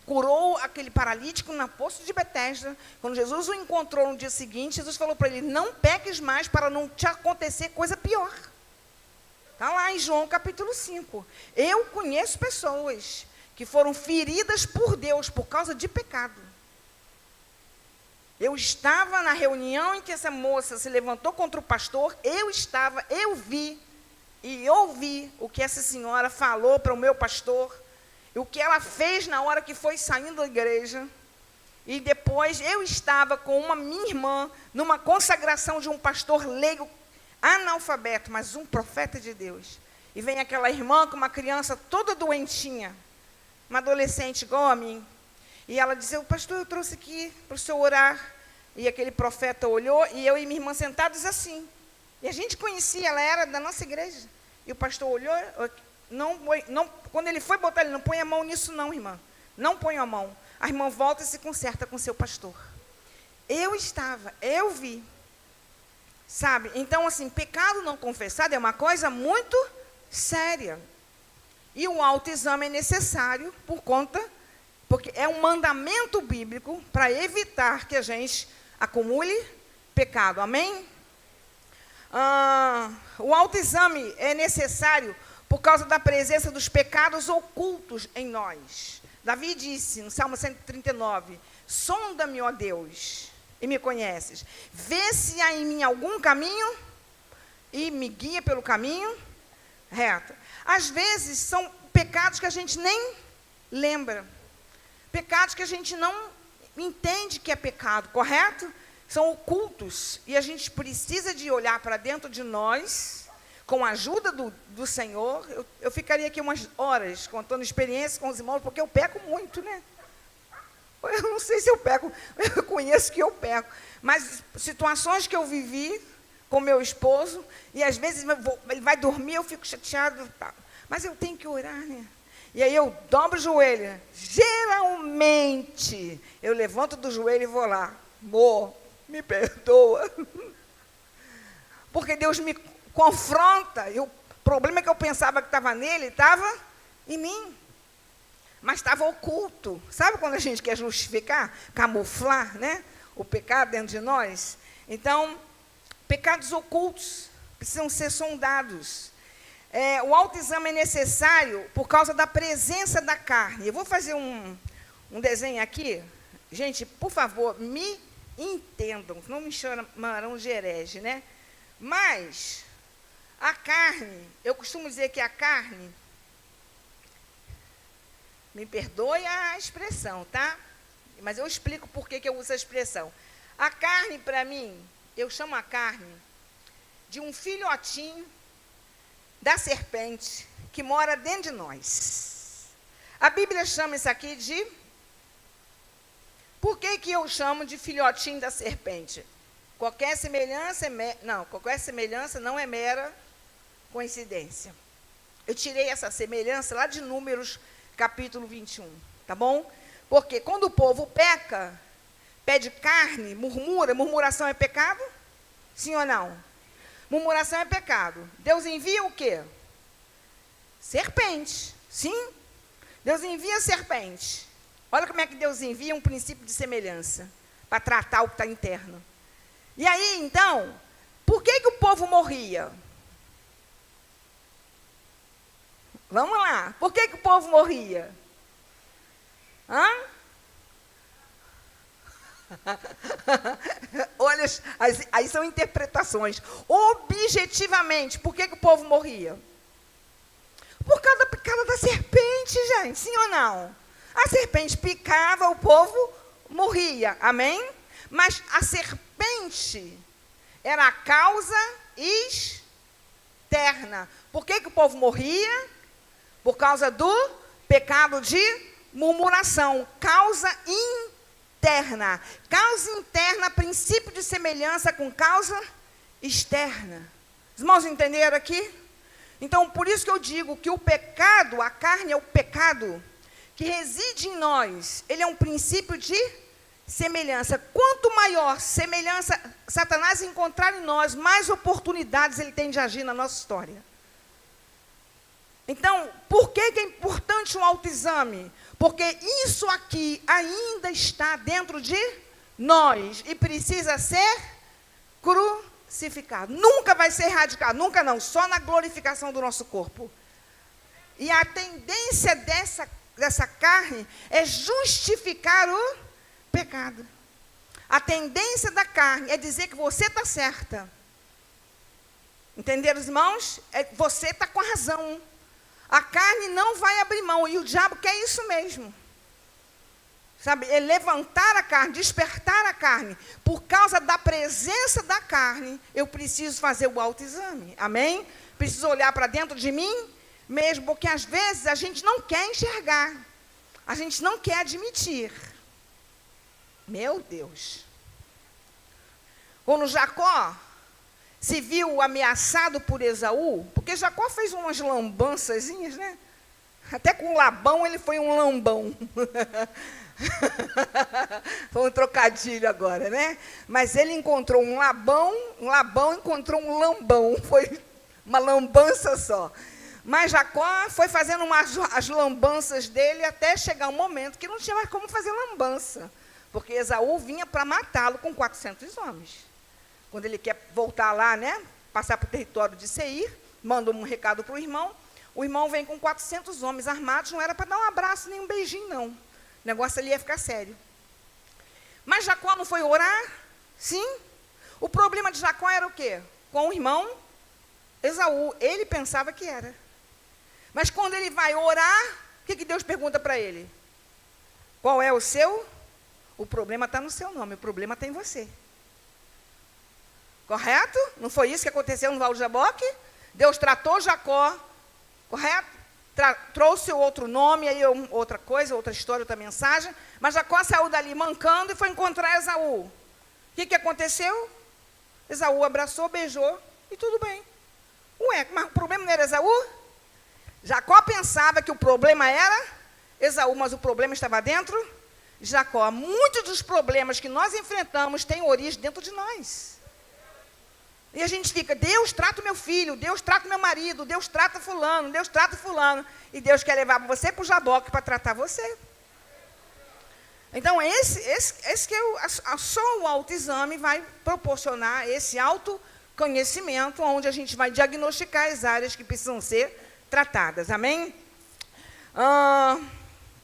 curou aquele paralítico na poço de Betesda, quando Jesus o encontrou no dia seguinte, Jesus falou para ele, não peques mais para não te acontecer coisa pior. Está lá em João capítulo 5. Eu conheço pessoas que foram feridas por Deus por causa de pecado. Eu estava na reunião em que essa moça se levantou contra o pastor, eu vi e ouvi o que essa senhora falou para o meu pastor, e o que ela fez na hora que foi saindo da igreja. E depois eu estava com uma minha irmã numa consagração de um pastor leigo, analfabeto, mas um profeta de Deus. E vem aquela irmã com uma criança toda doentinha, uma adolescente igual a mim. E ela disse, pastor, eu trouxe aqui para o senhor orar. E aquele profeta olhou, e eu e minha irmã sentados assim. E a gente conhecia, ela era da nossa igreja. E o pastor olhou, quando ele foi botar, ele não põe a mão nisso não, irmã. Não põe a mão. A irmã volta e se conserta com seu pastor. Eu vi. Sabe? Então, assim, pecado não confessado é uma coisa muito séria. E o autoexame é necessário porque é um mandamento bíblico para evitar que a gente acumule pecado. Amém? O autoexame é necessário por causa da presença dos pecados ocultos em nós. Davi disse no Salmo 139, sonda-me, ó Deus, e me conheces. Vê se há em mim algum caminho e me guia pelo caminho reto. Às vezes são pecados que a gente nem lembra. Pecados que a gente não entende que é pecado, correto? São ocultos, e a gente precisa de olhar para dentro de nós, com a ajuda do Senhor. Eu ficaria aqui umas horas contando experiências com os irmãos, porque eu peco muito, né? Eu não sei se eu peco, eu conheço que eu peco, mas situações que eu vivi com meu esposo, e às vezes ele vai dormir, eu fico chateado, mas eu tenho que orar, né? E aí eu dobro o joelho. Geralmente, eu levanto do joelho e vou lá. Amor, me perdoa. Porque Deus me confronta. E o problema é que eu pensava que estava nele, estava em mim. Mas estava oculto. Sabe quando a gente quer justificar, camuflar, né, o pecado dentro de nós? Então, pecados ocultos precisam ser sondados. O autoexame é necessário por causa da presença da carne. Eu vou fazer um desenho aqui. Gente, por favor, me entendam, não me chamarão de herege, né? Mas a carne, eu costumo dizer que a carne, me perdoe a expressão, tá? Mas eu explico por que eu uso a expressão. A carne, para mim, eu chamo a carne de um filhotinho da serpente que mora dentro de nós. A Bíblia chama isso aqui de... Por que eu chamo de filhotinho da serpente? Qualquer semelhança não é mera coincidência. Eu tirei essa semelhança lá de Números, capítulo 21, tá bom? Porque quando o povo peca, pede carne, murmuração é pecado? Sim ou não? Murmuração é pecado. Deus envia o quê? Serpente. Sim? Deus envia serpente. Olha como é que Deus envia um princípio de semelhança para tratar o que está interno. E aí, então, por que o povo morria? Vamos lá. Por que o povo morria? Hã? Olha, aí são interpretações. Objetivamente, por que o povo morria? Por causa da picada da serpente, gente. Sim ou não? A serpente picava, o povo morria. Amém? Mas a serpente era a causa externa. Por que o povo morria? Por causa do pecado de murmuração. Causa interna. Causa interna, princípio de semelhança com causa externa. Os irmãos entenderam aqui? Então, por isso que eu digo que o pecado, a carne é o pecado que reside em nós. Ele é um princípio de semelhança. Quanto maior semelhança Satanás encontrar em nós, mais oportunidades ele tem de agir na nossa história. Então, por que é importante um autoexame? Porque isso aqui ainda está dentro de nós e precisa ser crucificado. Nunca vai ser erradicado, nunca não, só na glorificação do nosso corpo. E a tendência dessa carne é justificar o pecado. A tendência da carne é dizer que você está certa. Entenderam, irmãos? Você está com a razão. A carne não vai abrir mão, e o diabo quer isso mesmo. Sabe, é levantar a carne, despertar a carne. Por causa da presença da carne, eu preciso fazer o autoexame. Amém? Preciso olhar para dentro de mim mesmo, porque às vezes a gente não quer enxergar. A gente não quer admitir. Meu Deus. Quando Jacó se viu ameaçado por Esaú, porque Jacó fez umas lambançazinhas, né? Até com Labão ele foi um lambão. Foi um trocadilho agora, né? Mas ele encontrou um Labão encontrou um lambão. Foi uma lambança só. Mas Jacó foi fazendo as lambanças dele até chegar um momento que não tinha mais como fazer lambança. Porque Esaú vinha para matá-lo com 400 homens. Quando ele quer voltar lá, né, passar para o território de Seir, manda um recado para o irmão vem com 400 homens armados, não era para dar um abraço nem um beijinho, não. O negócio ali ia ficar sério. Mas Jacó não foi orar? Sim. O problema de Jacó era o quê? Com o irmão Esaú. Ele pensava que era. Mas quando ele vai orar, o que Deus pergunta para ele? Qual é o seu? O problema está no seu nome, o problema está em você. Correto? Não foi isso que aconteceu no Val de Jaboque? Deus tratou Jacó, correto? Trouxe outro nome, aí outra coisa, outra história, outra mensagem. Mas Jacó saiu dali mancando e foi encontrar Esaú. O que aconteceu? Esaú abraçou, beijou e tudo bem. Ué, mas o problema não era Esaú? Jacó pensava que o problema era Esaú, mas o problema estava dentro de Jacó. Muitos dos problemas que nós enfrentamos têm origem dentro de nós. E a gente fica, Deus trata o meu filho, Deus trata o meu marido, Deus trata fulano, Deus trata fulano. E Deus quer levar você para o Jaboque para tratar você. Então, esse que só o autoexame vai proporcionar esse autoconhecimento, onde a gente vai diagnosticar as áreas que precisam ser tratadas. Amém?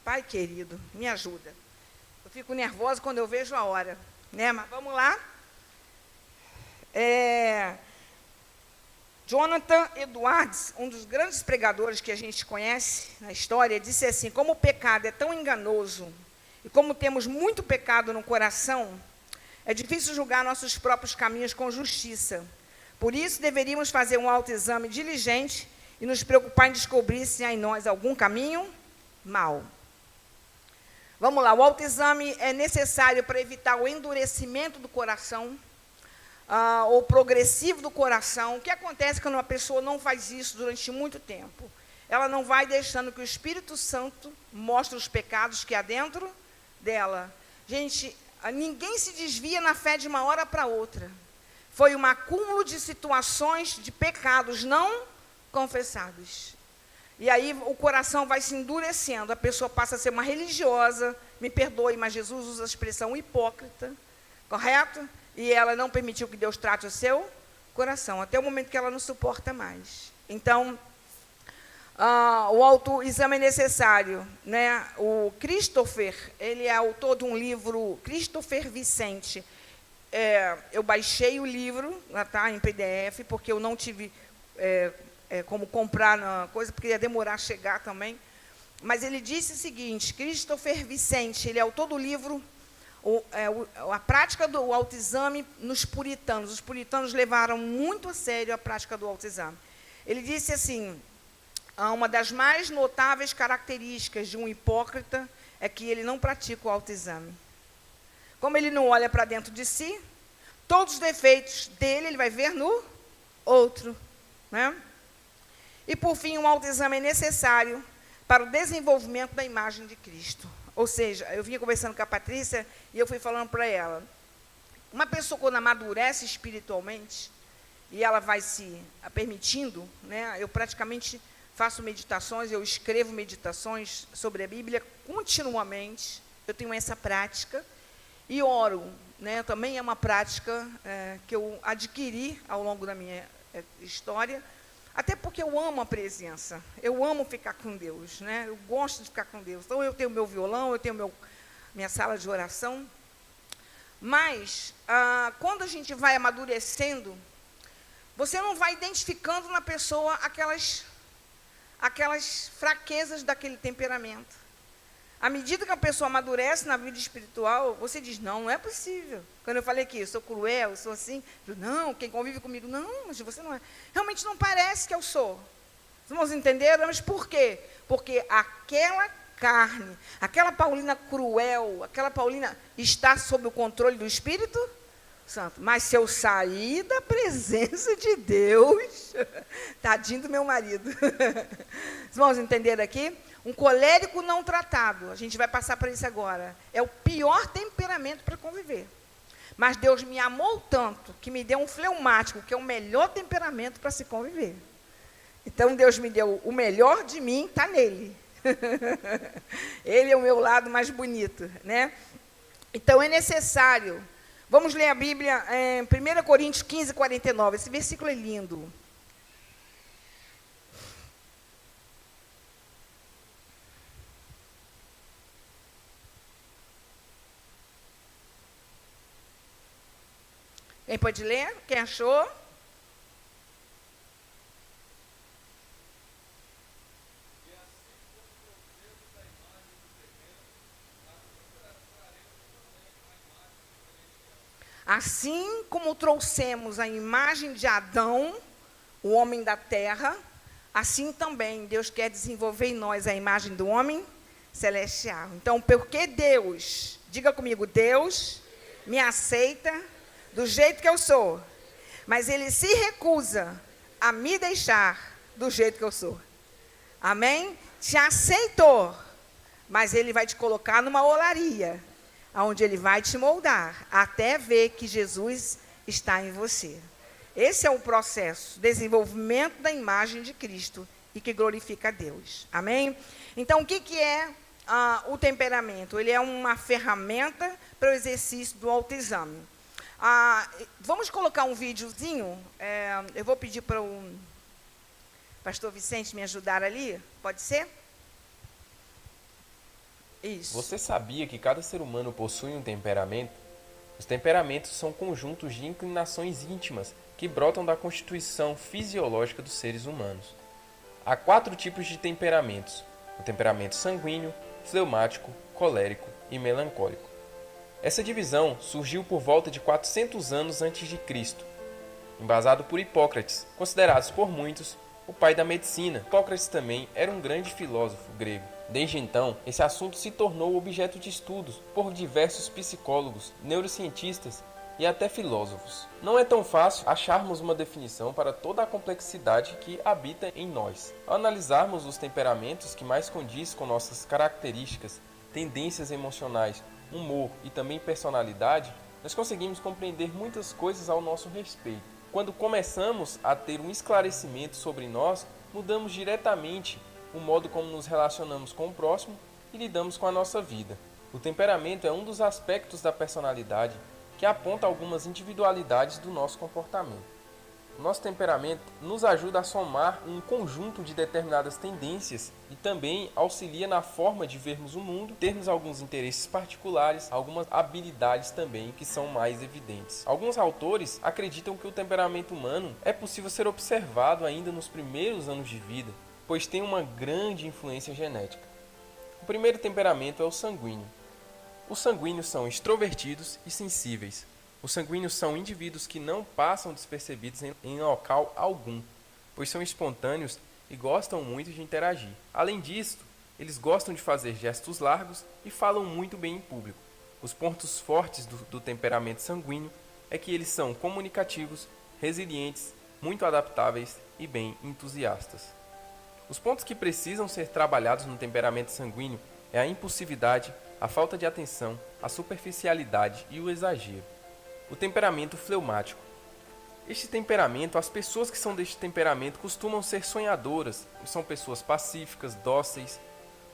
Pai querido, me ajuda. Eu fico nervosa quando eu vejo a hora. Né? Mas vamos lá. Jonathan Edwards, um dos grandes pregadores que a gente conhece na história, disse assim: como o pecado é tão enganoso e como temos muito pecado no coração, é difícil julgar nossos próprios caminhos com justiça. Por isso, deveríamos fazer um autoexame diligente e nos preocupar em descobrir se há em nós algum caminho mau. Vamos lá, o autoexame é necessário para evitar o endurecimento do coração, ou progressivo do coração. O que acontece quando uma pessoa não faz isso durante muito tempo? Ela não vai deixando que o Espírito Santo mostre os pecados que há dentro dela. Gente, ninguém se desvia na fé de uma hora para outra. Foi um acúmulo de situações de pecados não confessados. E aí o coração vai se endurecendo, a pessoa passa a ser uma religiosa, me perdoe, mas Jesus usa a expressão hipócrita, correto? E ela não permitiu que Deus trate o seu coração, até o momento que ela não suporta mais. Então, o autoexame é necessário, né? O Christopher, ele é autor de um livro, Christopher Vicente. Eu baixei o livro, tá, em PDF, porque eu não tive como comprar na coisa, porque ia demorar a chegar também. Mas ele disse o seguinte, Christopher Vicente, ele é autor do livro a prática do autoexame nos puritanos. Os puritanos levaram muito a sério a prática do autoexame. Ele disse assim, uma das mais notáveis características de um hipócrita é que ele não pratica o autoexame. Como ele não olha para dentro de si, todos os defeitos dele ele vai ver no outro, né? E, por fim, um autoexame é necessário para o desenvolvimento da imagem de Cristo. Ou seja, eu vinha conversando com a Patrícia e eu fui falando para ela, uma pessoa quando amadurece espiritualmente, e ela vai se permitindo, né, eu praticamente faço meditações, eu escrevo meditações sobre a Bíblia continuamente, eu tenho essa prática, e oro, né, também é uma prática que eu adquiri ao longo da minha história, até porque eu amo a presença, eu amo ficar com Deus, né? Eu gosto de ficar com Deus. Então, eu tenho meu violão, eu tenho minha sala de oração. Mas, quando a gente vai amadurecendo, você não vai identificando na pessoa aquelas fraquezas daquele temperamento. À medida que a pessoa amadurece na vida espiritual, você diz, não é possível. Quando eu falei que eu sou cruel, eu sou assim, não, quem convive comigo, não, mas você não é. Realmente não parece que eu sou. Os irmãos entenderam? Mas por quê? Porque aquela carne, aquela Paulina cruel, aquela Paulina está sob o controle do Espírito Santo. Mas se eu sair da presença de Deus, tadinho do meu marido. Os irmãos entenderam aqui? Um colérico não tratado, a gente vai passar por isso agora, é o pior temperamento para conviver. Mas Deus me amou tanto, que me deu um fleumático, que é o melhor temperamento para se conviver. Então, Deus me deu o melhor de mim, está nele. Ele é o meu lado mais bonito, né? Então, é necessário. Vamos ler a Bíblia em 1 Coríntios 15, 49. Esse versículo é lindo. Quem pode ler? Quem achou? Assim como trouxemos a imagem de Adão, o homem da terra, assim também Deus quer desenvolver em nós a imagem do homem celestial. Então, porque Deus, diga comigo, Deus me aceita do jeito que eu sou, mas Ele se recusa a me deixar do jeito que eu sou. Amém? Te aceitou, mas Ele vai te colocar numa olaria, onde Ele vai te moldar, até ver que Jesus está em você. Esse é o processo, desenvolvimento da imagem de Cristo e que glorifica a Deus. Amém? Então, o que é o temperamento? Ele é uma ferramenta para o exercício do autoexame. Vamos colocar um videozinho, eu vou pedir para o pastor Vicente me ajudar ali, pode ser? Isso. Você sabia que cada ser humano possui um temperamento? Os temperamentos são conjuntos de inclinações íntimas que brotam da constituição fisiológica dos seres humanos. Há 4 tipos de temperamentos: o temperamento sanguíneo, fleumático, colérico e melancólico. Essa divisão surgiu por volta de 400 anos antes de Cristo, embasado por Hipócrates, considerado por muitos o pai da medicina. Hipócrates também era um grande filósofo grego. Desde então, esse assunto se tornou objeto de estudos por diversos psicólogos, neurocientistas e até filósofos. Não é tão fácil acharmos uma definição para toda a complexidade que habita em nós. Ao analisarmos os temperamentos que mais condiz com nossas características, tendências emocionais, humor e também personalidade, nós conseguimos compreender muitas coisas ao nosso respeito. Quando começamos a ter um esclarecimento sobre nós, mudamos diretamente o modo como nos relacionamos com o próximo e lidamos com a nossa vida. O temperamento é um dos aspectos da personalidade que aponta algumas individualidades do nosso comportamento. O nosso temperamento nos ajuda a somar um conjunto de determinadas tendências e também auxilia na forma de vermos o mundo, termos alguns interesses particulares, algumas habilidades também que são mais evidentes. Alguns autores acreditam que o temperamento humano é possível ser observado ainda nos primeiros anos de vida, pois tem uma grande influência genética. O primeiro temperamento é o sanguíneo. Os sanguíneos são extrovertidos e sensíveis. Os sanguíneos são indivíduos que não passam despercebidos em local algum, pois são espontâneos e gostam muito de interagir. Além disso, eles gostam de fazer gestos largos e falam muito bem em público. Os pontos fortes do temperamento sanguíneo é que eles são comunicativos, resilientes, muito adaptáveis e bem entusiastas. Os pontos que precisam ser trabalhados no temperamento sanguíneo é a impulsividade, a falta de atenção, a superficialidade e o exagero. O temperamento fleumático. Este temperamento, as pessoas que são deste temperamento costumam ser sonhadoras, são pessoas pacíficas, dóceis.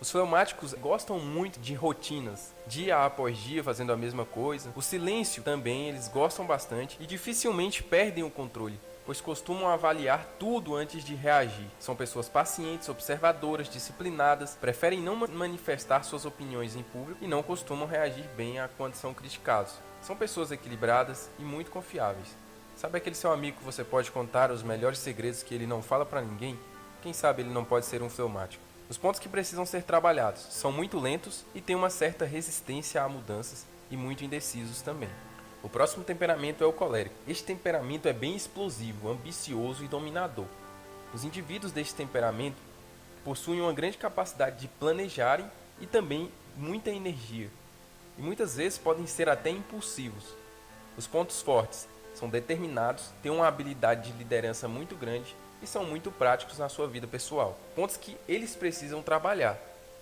Os fleumáticos gostam muito de rotinas, dia após dia fazendo a mesma coisa. O silêncio também eles gostam bastante e dificilmente perdem o controle, pois costumam avaliar tudo antes de reagir. São pessoas pacientes, observadoras, disciplinadas, preferem não manifestar suas opiniões em público e não costumam reagir bem quando são criticados. São pessoas equilibradas e muito confiáveis. Sabe aquele seu amigo que você pode contar os melhores segredos que ele não fala para ninguém? Quem sabe ele não pode ser um fleumático. Os pontos que precisam ser trabalhados são muito lentos e têm uma certa resistência a mudanças e muito indecisos também. O próximo temperamento é o colérico. Este temperamento é bem explosivo, ambicioso e dominador. Os indivíduos deste temperamento possuem uma grande capacidade de planejarem e também muita energia. E muitas vezes podem ser até impulsivos. Os pontos fortes são determinados, têm uma habilidade de liderança muito grande e são muito práticos na sua vida pessoal. Pontos que eles precisam trabalhar.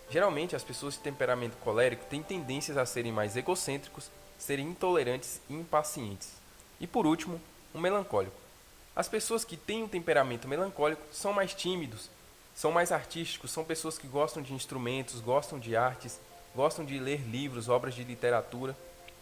Geralmente as pessoas de temperamento colérico têm tendências a serem mais egocêntricos, serem intolerantes e impacientes. E por último, o melancólico. As pessoas que têm um temperamento melancólico são mais tímidos, são mais artísticos, são pessoas que gostam de instrumentos, gostam de artes, gostam de ler livros, obras de literatura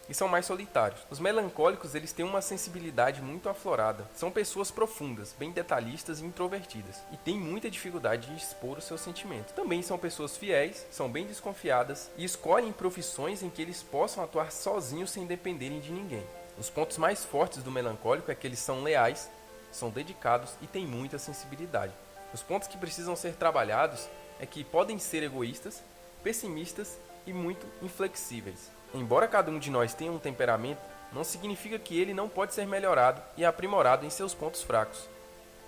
e são mais solitários. Os melancólicos eles têm uma sensibilidade muito aflorada, são pessoas profundas, bem detalhistas e introvertidas e têm muita dificuldade de expor os seus sentimentos. Também são pessoas fiéis, são bem desconfiadas e escolhem profissões em que eles possam atuar sozinhos sem dependerem de ninguém. Os pontos mais fortes do melancólico é que eles são leais, são dedicados e têm muita sensibilidade. Os pontos que precisam ser trabalhados é que podem ser egoístas, pessimistas e muito inflexíveis. Embora cada um de nós tenha um temperamento, não significa que ele não pode ser melhorado e aprimorado em seus pontos fracos.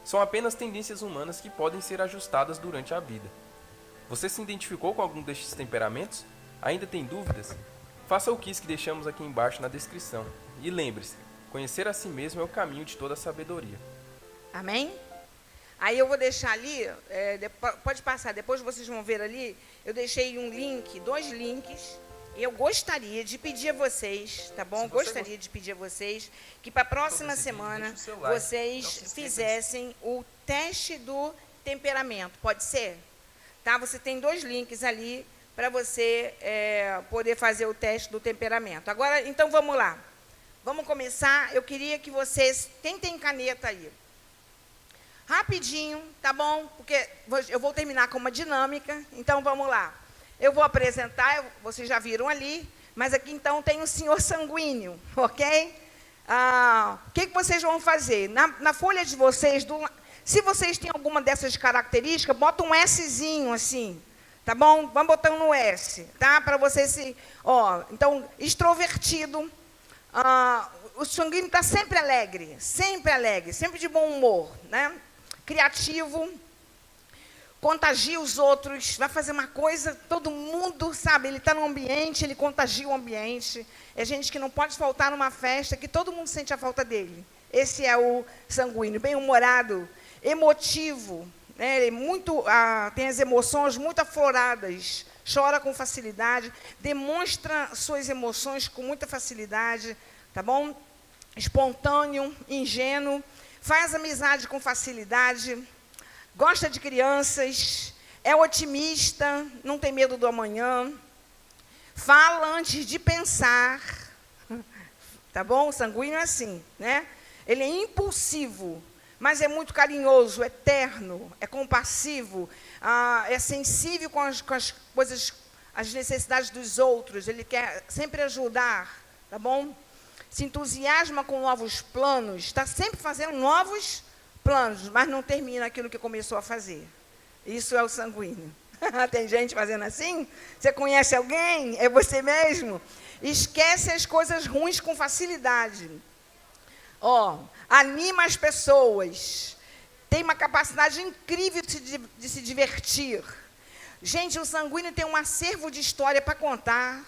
São apenas tendências humanas que podem ser ajustadas durante a vida. Você se identificou com algum destes temperamentos? Ainda tem dúvidas? Faça o quiz que deixamos aqui embaixo na descrição. E lembre-se, conhecer a si mesmo é o caminho de toda a sabedoria. Amém? Aí eu vou deixar ali, pode passar, depois vocês vão ver ali, eu deixei um link, 2 links. Eu gostaria de pedir a vocês, tá bom? Gostaria de pedir a vocês que para a próxima semana vocês fizessem o teste do temperamento. Pode ser? Tá? Você tem 2 links ali para você poder fazer o teste do temperamento. Agora, então vamos lá. Vamos começar. Eu queria que vocês... Quem tem caneta aí? Rapidinho, tá bom? Porque eu vou terminar com uma dinâmica. Então vamos lá. Eu vou apresentar, vocês já viram ali, mas aqui então tem o senhor sanguíneo, ok? O que vocês vão fazer? Na folha de vocês, se vocês têm alguma dessas características, bota um Szinho assim, tá bom? Vamos botando no S, tá? Para vocês se... então, extrovertido, o sanguíneo está sempre alegre, sempre de bom humor, né? Criativo, contagia os outros, vai fazer uma coisa, todo mundo, sabe, ele está no ambiente, ele contagia o ambiente. É gente que não pode faltar numa festa, que todo mundo sente a falta dele. Esse é o sanguíneo, bem-humorado, emotivo, né? Ele tem as emoções muito afloradas, chora com facilidade, demonstra suas emoções com muita facilidade, tá bom? Espontâneo, ingênuo, faz amizade com facilidade, gosta de crianças, é otimista, não tem medo do amanhã, fala antes de pensar, tá bom? O sanguíneo é assim, né? Ele é impulsivo, mas é muito carinhoso, é terno, é compassivo, é sensível com as coisas, as necessidades dos outros, ele quer sempre ajudar, tá bom? Se entusiasma com novos planos, está sempre fazendo novos planos, mas não termina aquilo que começou a fazer. Isso é o sanguíneo. Tem gente fazendo assim? Você conhece alguém? É você mesmo? Esquece as coisas ruins com facilidade. Anima as pessoas. Tem uma capacidade incrível de se divertir. Gente, o sanguíneo tem um acervo de história para contar.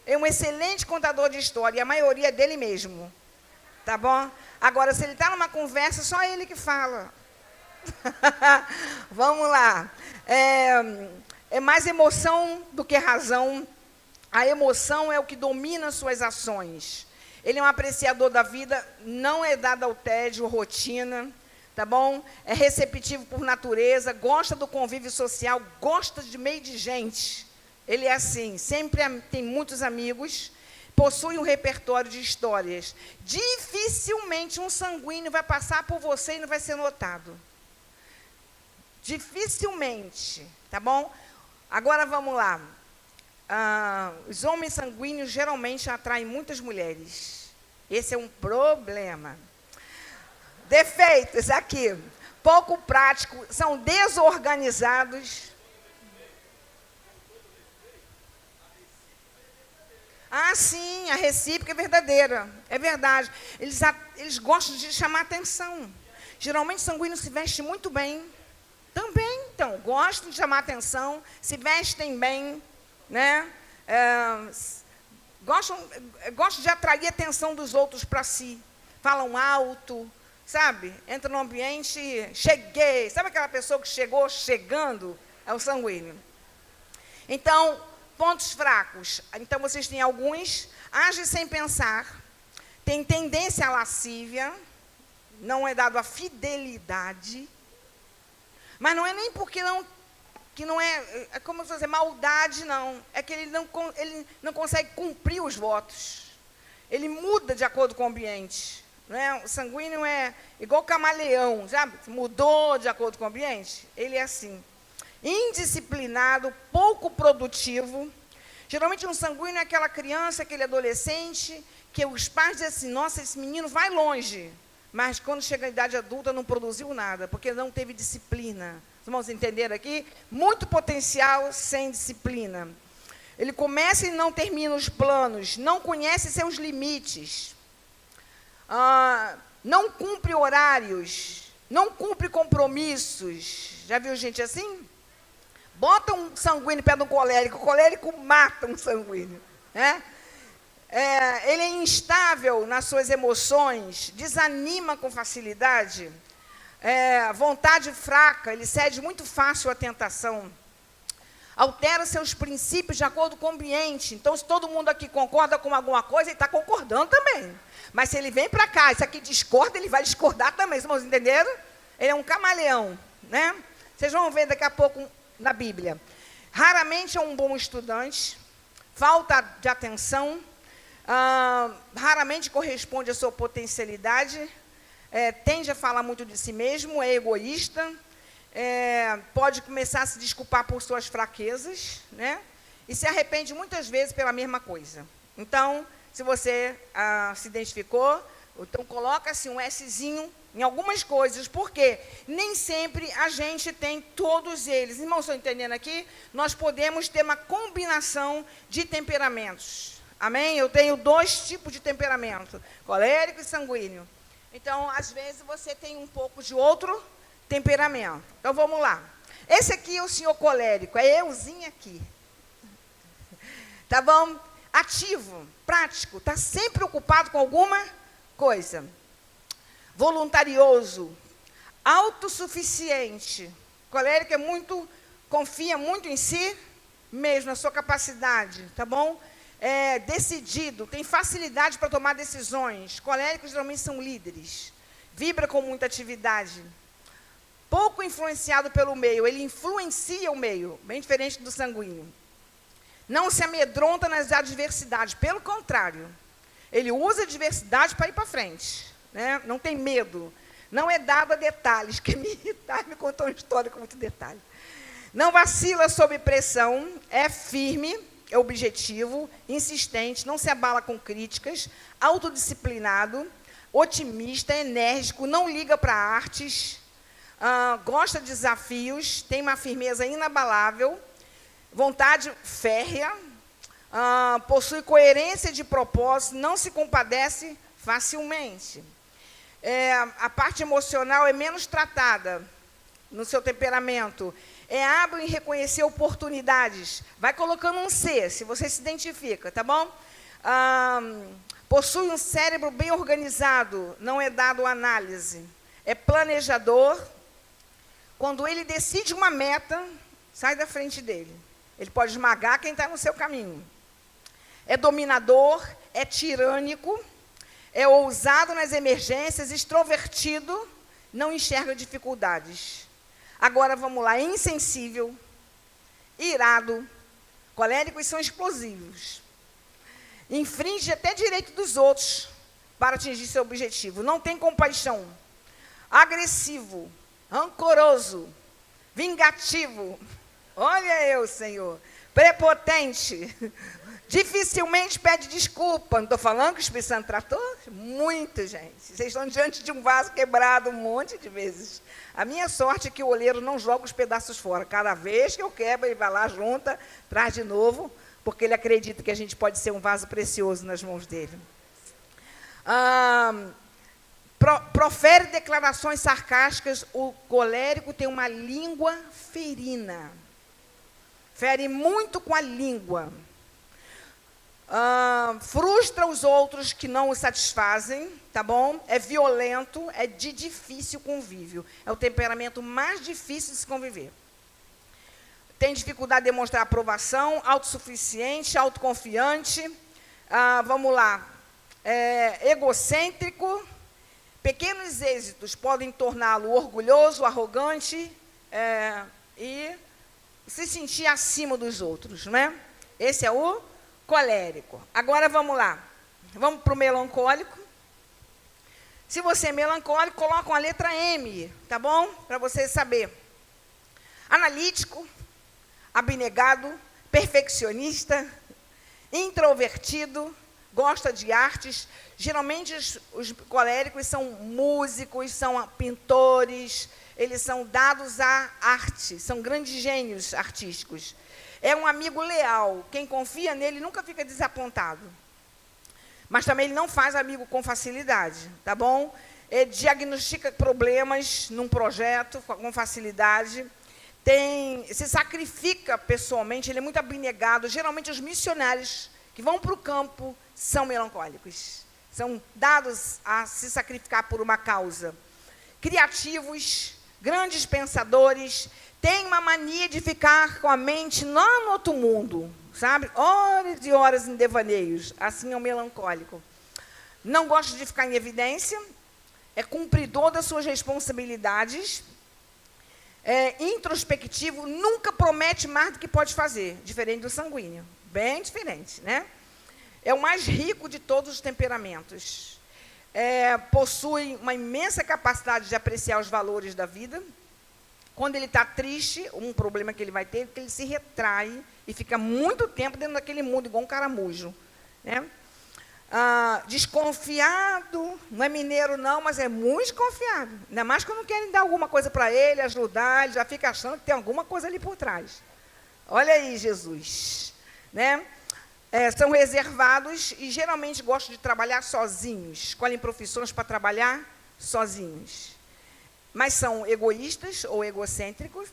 É um excelente contador de história, e a maioria é dele mesmo. Tá bom? Agora, se ele está numa conversa, só ele que fala. Vamos lá. É mais emoção do que razão. A emoção é o que domina suas ações. Ele é um apreciador da vida, não é dado ao tédio, rotina, tá bom? É receptivo por natureza, gosta do convívio social, gosta de meio de gente. Ele é assim, sempre tem muitos amigos, possui um repertório de histórias. Dificilmente um sanguíneo vai passar por você e não vai ser notado. Dificilmente, tá bom? Agora vamos lá. Os homens sanguíneos geralmente atraem muitas mulheres. Esse é um problema. Defeitos aqui. Pouco prático, são desorganizados. Sim, a recíproca é verdadeira. É verdade. Eles gostam de chamar atenção. Geralmente, o sanguíneo se veste muito bem. Também, então, gostam de chamar atenção, se vestem bem, né? Gostam de atrair a atenção dos outros para si. Falam alto, sabe? Entra no ambiente, cheguei. Sabe aquela pessoa que chegou chegando? É o sanguíneo. Então, pontos fracos. Então, vocês têm alguns. Age sem pensar. Tem tendência à lascívia. Não é dado à fidelidade. Mas não é nem porque que não é como eu vou dizer, maldade, não. É que ele não consegue cumprir os votos. Ele muda de acordo com o ambiente. Né? O sanguíneo é igual camaleão, já mudou de acordo com o ambiente? Ele é assim. Indisciplinado, pouco produtivo. Geralmente um sanguíneo é aquela criança, aquele adolescente, que os pais dizem assim, nossa, esse menino vai longe. Mas quando chega à idade adulta não produziu nada, porque não teve disciplina. Vamos entender aqui? Muito potencial sem disciplina. Ele começa e não termina os planos, não conhece seus limites, não cumpre horários, não cumpre compromissos. Já viu gente assim? Bota um sanguíneo perto de um colérico, o colérico mata um sanguíneo. Né? Ele é instável nas suas emoções, desanima com facilidade, vontade fraca, ele cede muito fácil à tentação, altera seus princípios de acordo com o ambiente. Então, se todo mundo aqui concorda com alguma coisa, ele está concordando também. Mas se ele vem para cá, isso aqui discorda, ele vai discordar também. Vocês entenderam? Ele é um camaleão. Né? Vocês vão ver daqui a pouco na Bíblia. Raramente é um bom estudante, falta de atenção, raramente corresponde à sua potencialidade, tende a falar muito de si mesmo, é egoísta, pode começar a se desculpar por suas fraquezas, né? E se arrepende muitas vezes pela mesma coisa. Então, se você se identificou, então coloca-se um Szinho em algumas coisas, porque nem sempre a gente tem todos eles. Irmãos, estão entendendo aqui? Nós podemos ter uma combinação de temperamentos. Amém? Eu tenho 2 tipos de temperamento, colérico e sanguíneo. Então, às vezes, você tem um pouco de outro temperamento. Então, vamos lá. Esse aqui é o senhor colérico, é euzinho aqui. Tá bom? Ativo, prático, está sempre ocupado com alguma coisa. Voluntarioso, autossuficiente. Colérico confia muito em si mesmo, na sua capacidade, tá bom? Decidido, tem facilidade para tomar decisões. Coléricos geralmente são líderes. Vibra com muita atividade. Pouco influenciado pelo meio, ele influencia o meio, bem diferente do sanguíneo. Não se amedronta nas adversidades, pelo contrário. Ele usa a adversidade para ir para frente. Né? Não tem medo. Não é dado a detalhes, que me irritar, me contou uma história com muito detalhe. Não vacila sob pressão, é firme, é objetivo, insistente, não se abala com críticas, autodisciplinado, otimista, enérgico, não liga para artes, gosta de desafios, tem uma firmeza inabalável, vontade férrea, possui coerência de propósito, não se compadece facilmente. A parte emocional é menos tratada no seu temperamento. É hábil em reconhecer oportunidades. Vai colocando um C, se você se identifica, tá bom? Possui um cérebro bem organizado, não é dado à análise. É planejador. Quando ele decide uma meta, sai da frente dele. Ele pode esmagar quem está no seu caminho. É dominador, é tirânico, é ousado nas emergências, extrovertido, não enxerga dificuldades. Agora, vamos lá, insensível, irado, coléricos são explosivos. Infringe até direito dos outros para atingir seu objetivo. Não tem compaixão. Agressivo, rancoroso, vingativo. Olha eu, Senhor. Prepotente. Dificilmente pede desculpa. Não estou falando que o Espírito Santo tratou? Muito, gente. Vocês estão diante de um vaso quebrado um monte de vezes. A minha sorte é que o oleiro não joga os pedaços fora. Cada vez que eu quebro, ele vai lá, junta, traz de novo, porque ele acredita que a gente pode ser um vaso precioso nas mãos dele. Profere declarações sarcásticas. O colérico tem uma língua ferina. Fere muito com a língua. Frustra os outros que não o satisfazem, tá bom? É violento, é de difícil convívio. É o temperamento mais difícil de se conviver. Tem dificuldade de demonstrar aprovação, autossuficiente, autoconfiante. Vamos lá. Egocêntrico. Pequenos êxitos podem torná-lo orgulhoso, arrogante e se sentir acima dos outros, não é? Esse é o colérico. Agora vamos lá. Vamos para o melancólico. Se você é melancólico, coloca uma letra M, tá bom? Para você saber. Analítico, abnegado, perfeccionista, introvertido, gosta de artes. Geralmente os coléricos são músicos, são pintores, eles são dados à arte, são grandes gênios artísticos. É um amigo leal. Quem confia nele nunca fica desapontado. Mas também ele não faz amigo com facilidade, tá bom? Ele diagnostica problemas num projeto com facilidade. Se sacrifica pessoalmente, ele é muito abnegado. Geralmente os missionários que vão para o campo são melancólicos. São dados a se sacrificar por uma causa. Criativos, grandes pensadores, tem uma mania de ficar com a mente lá no outro mundo, sabe? Horas e horas em devaneios. Assim é o melancólico. Não gosta de ficar em evidência, é cumpridor das suas responsabilidades, é introspectivo, nunca promete mais do que pode fazer, diferente do sanguíneo. Bem diferente, né? É o mais rico de todos os temperamentos. Possui uma imensa capacidade de apreciar os valores da vida. Quando ele está triste, um problema que ele vai ter é que ele se retrai e fica muito tempo dentro daquele mundo, igual um caramujo, né? Desconfiado, não é mineiro não, mas é muito desconfiado. Ainda mais quando querem dar alguma coisa para ele, ajudar, ele já fica achando que tem alguma coisa ali por trás. Olha aí, Jesus. Né? São reservados e geralmente gostam de trabalhar sozinhos. Escolhem profissões para trabalhar sozinhos. Mas são egoístas ou egocêntricos,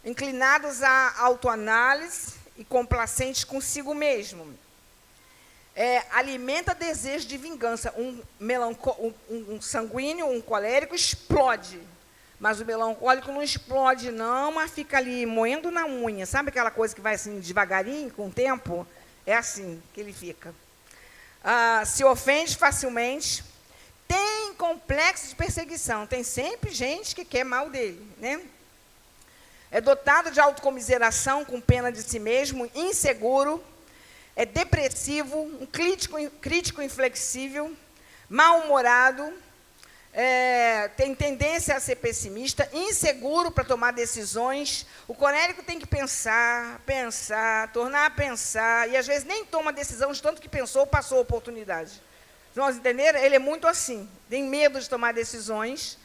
inclinados à autoanálise e complacentes consigo mesmo. Alimenta desejo de vingança. Um sanguíneo, um colérico, explode. Mas o melancólico não explode, não, mas fica ali moendo na unha. Sabe aquela coisa que vai assim devagarinho, com o tempo? É assim que ele fica. Se ofende facilmente. Tem complexo de perseguição. Tem sempre gente que quer mal dele, né? É dotado de autocomiseração, com pena de si mesmo, inseguro, é depressivo, um crítico inflexível, mal-humorado, tem tendência a ser pessimista, inseguro para tomar decisões. O colérico tem que pensar, tornar a pensar, e às vezes nem toma decisão de tanto que pensou, passou a oportunidade. Nós entenderam? Ele é muito assim, tem medo de tomar decisões.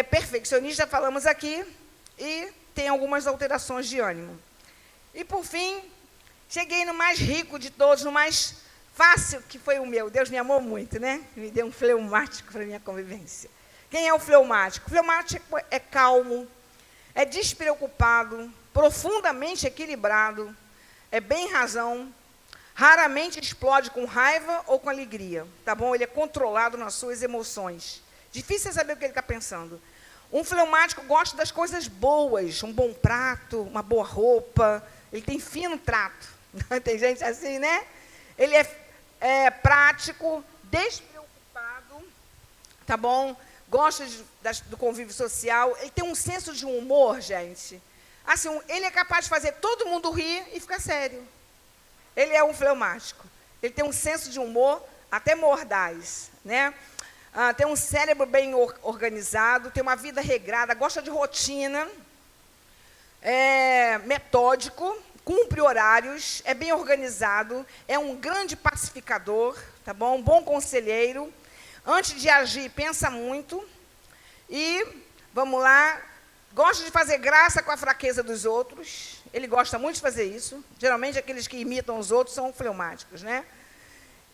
Perfeccionista, falamos aqui, e tem algumas alterações de ânimo. E, por fim, cheguei no mais rico de todos, no mais fácil, que foi o meu. Deus me amou muito, né? Me deu um fleumático para a minha convivência. Quem é o fleumático? O fleumático é calmo, é despreocupado, profundamente equilibrado, é bem razão, raramente explode com raiva ou com alegria, tá bom? Ele é controlado nas suas emoções. Difícil é saber o que ele está pensando. Um fleumático gosta das coisas boas, um bom prato, uma boa roupa, ele tem fino trato. Tem gente assim, né? Ele é prático, despreocupado, tá bom? Gosta do convívio social, ele tem um senso de humor, gente. Assim, ele é capaz de fazer todo mundo rir e ficar sério. Ele é um fleumático. Ele tem um senso de humor até mordaz, né? Tem um cérebro bem organizado, tem uma vida regrada, gosta de rotina, é metódico, cumpre horários, é bem organizado, é um grande pacificador, tá bom? Bom conselheiro. Antes de agir, pensa muito. E, vamos lá, gosta de fazer graça com a fraqueza dos outros. Ele gosta muito de fazer isso. Geralmente, aqueles que imitam os outros são fleumáticos, né?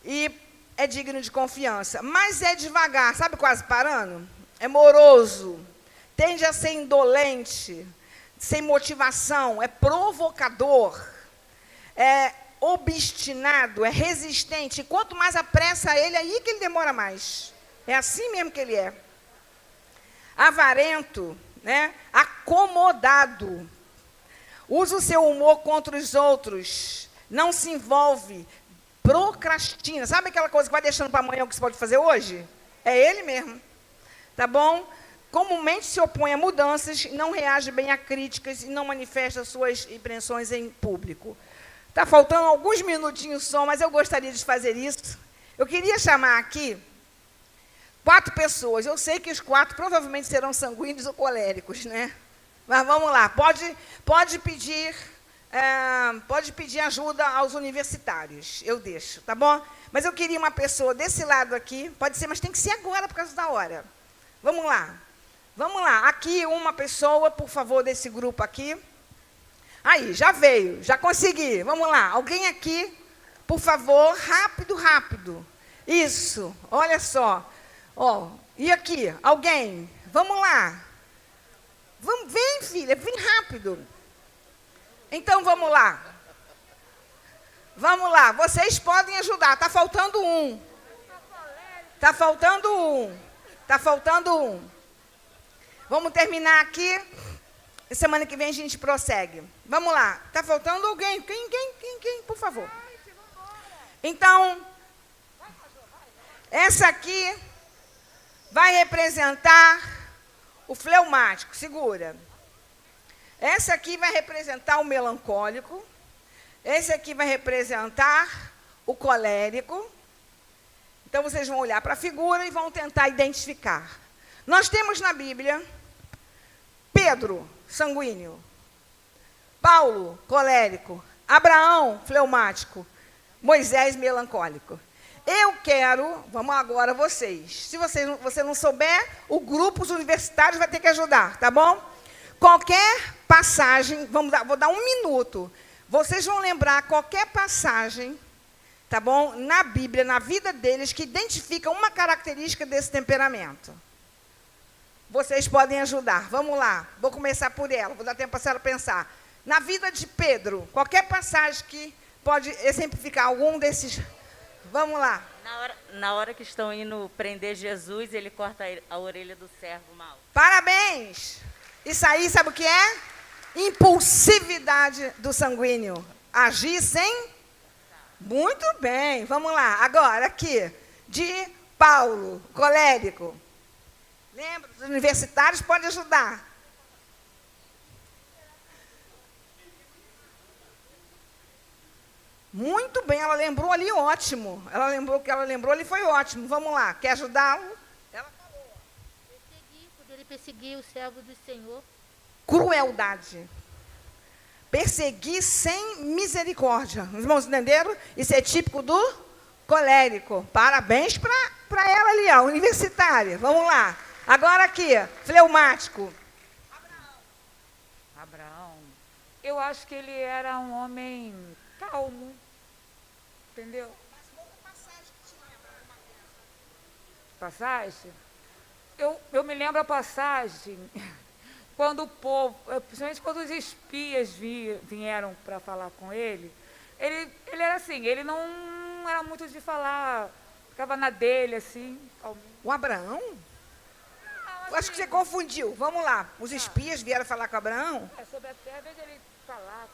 E é digno de confiança. Mas é devagar, sabe, quase parando? É moroso, tende a ser indolente, sem motivação, é provocador, é obstinado, é resistente. E quanto mais apressa ele, aí que ele demora mais. É assim mesmo que ele é. Avarento, né? Acomodado. Usa o seu humor contra os outros. Não se envolve. Procrastina. Sabe aquela coisa que vai deixando para amanhã o que você pode fazer hoje? É ele mesmo. Tá bom? Comumente se opõe a mudanças, não reage bem a críticas e não manifesta suas impressões em público. Está faltando alguns minutinhos só, mas eu gostaria de fazer isso. Eu queria chamar aqui 4 pessoas. Eu sei que os 4 provavelmente serão sanguíneos ou coléricos, né? Mas vamos lá. Pode pedir ajuda aos universitários. Eu deixo, tá bom? Mas eu queria uma pessoa desse lado aqui. Pode ser, mas tem que ser agora por causa da hora. Vamos lá. Vamos lá. Aqui uma pessoa, por favor, desse grupo aqui. Aí, já veio, já consegui. Vamos lá. Alguém aqui, por favor, rápido, rápido. Isso, olha só. Ó, e aqui, alguém? Vamos lá. Vem, filha, vem rápido. Então, vamos lá. Vamos lá, vocês podem ajudar. Está faltando um. Está faltando um. Está faltando um. Vamos terminar aqui. Semana que vem a gente prossegue. Vamos lá. Está faltando alguém. Quem, por favor. Então, essa aqui vai representar o fleumático. Segura. Essa aqui vai representar o melancólico. Esse aqui vai representar o colérico. Então, vocês vão olhar para a figura e vão tentar identificar. Nós temos na Bíblia Pedro, sanguíneo. Paulo, colérico. Abraão, fleumático. Moisés, melancólico. Eu quero, vamos agora vocês. Se você não souber, o grupo, os universitários vai ter que ajudar, tá bom? Qualquer passagem, vou dar 1 minuto. Vocês vão lembrar qualquer passagem, tá bom? Na Bíblia, na vida deles, que identifica uma característica desse temperamento. Vocês podem ajudar. Vamos lá. Vou começar por ela. Vou dar tempo para a senhora pensar. Na vida de Pedro, qualquer passagem que pode exemplificar algum desses. Vamos lá. Na hora que estão indo prender Jesus, ele corta a orelha do servo mau. Parabéns! Isso aí, sabe o que é? Impulsividade do sanguíneo. Agir sem? Muito bem. Vamos lá. Agora, aqui. De Paulo, colérico. Lembra? Os universitários podem ajudar. Muito bem, ela lembrou ali, ótimo. Ela lembrou o que ela lembrou ali, foi ótimo. Vamos lá, quer ajudá-lo? Ela falou. perseguir o servo do Senhor. Crueldade. Perseguir sem misericórdia. Os irmãos entenderam? Isso é típico do colérico. Parabéns para ela ali, ó, universitária. Vamos lá. Agora aqui, fleumático. Abraão, eu acho que ele era um homem calmo, entendeu? Passagem? Eu me lembro a passagem quando o povo, principalmente quando os espias vieram para falar com ele era assim, ele não era muito de falar, ficava na dele, assim, calminho. O Abraão? Eu acho que você confundiu. Vamos lá. Os espias vieram falar com Abraão? Sobre a terra, veja ele falar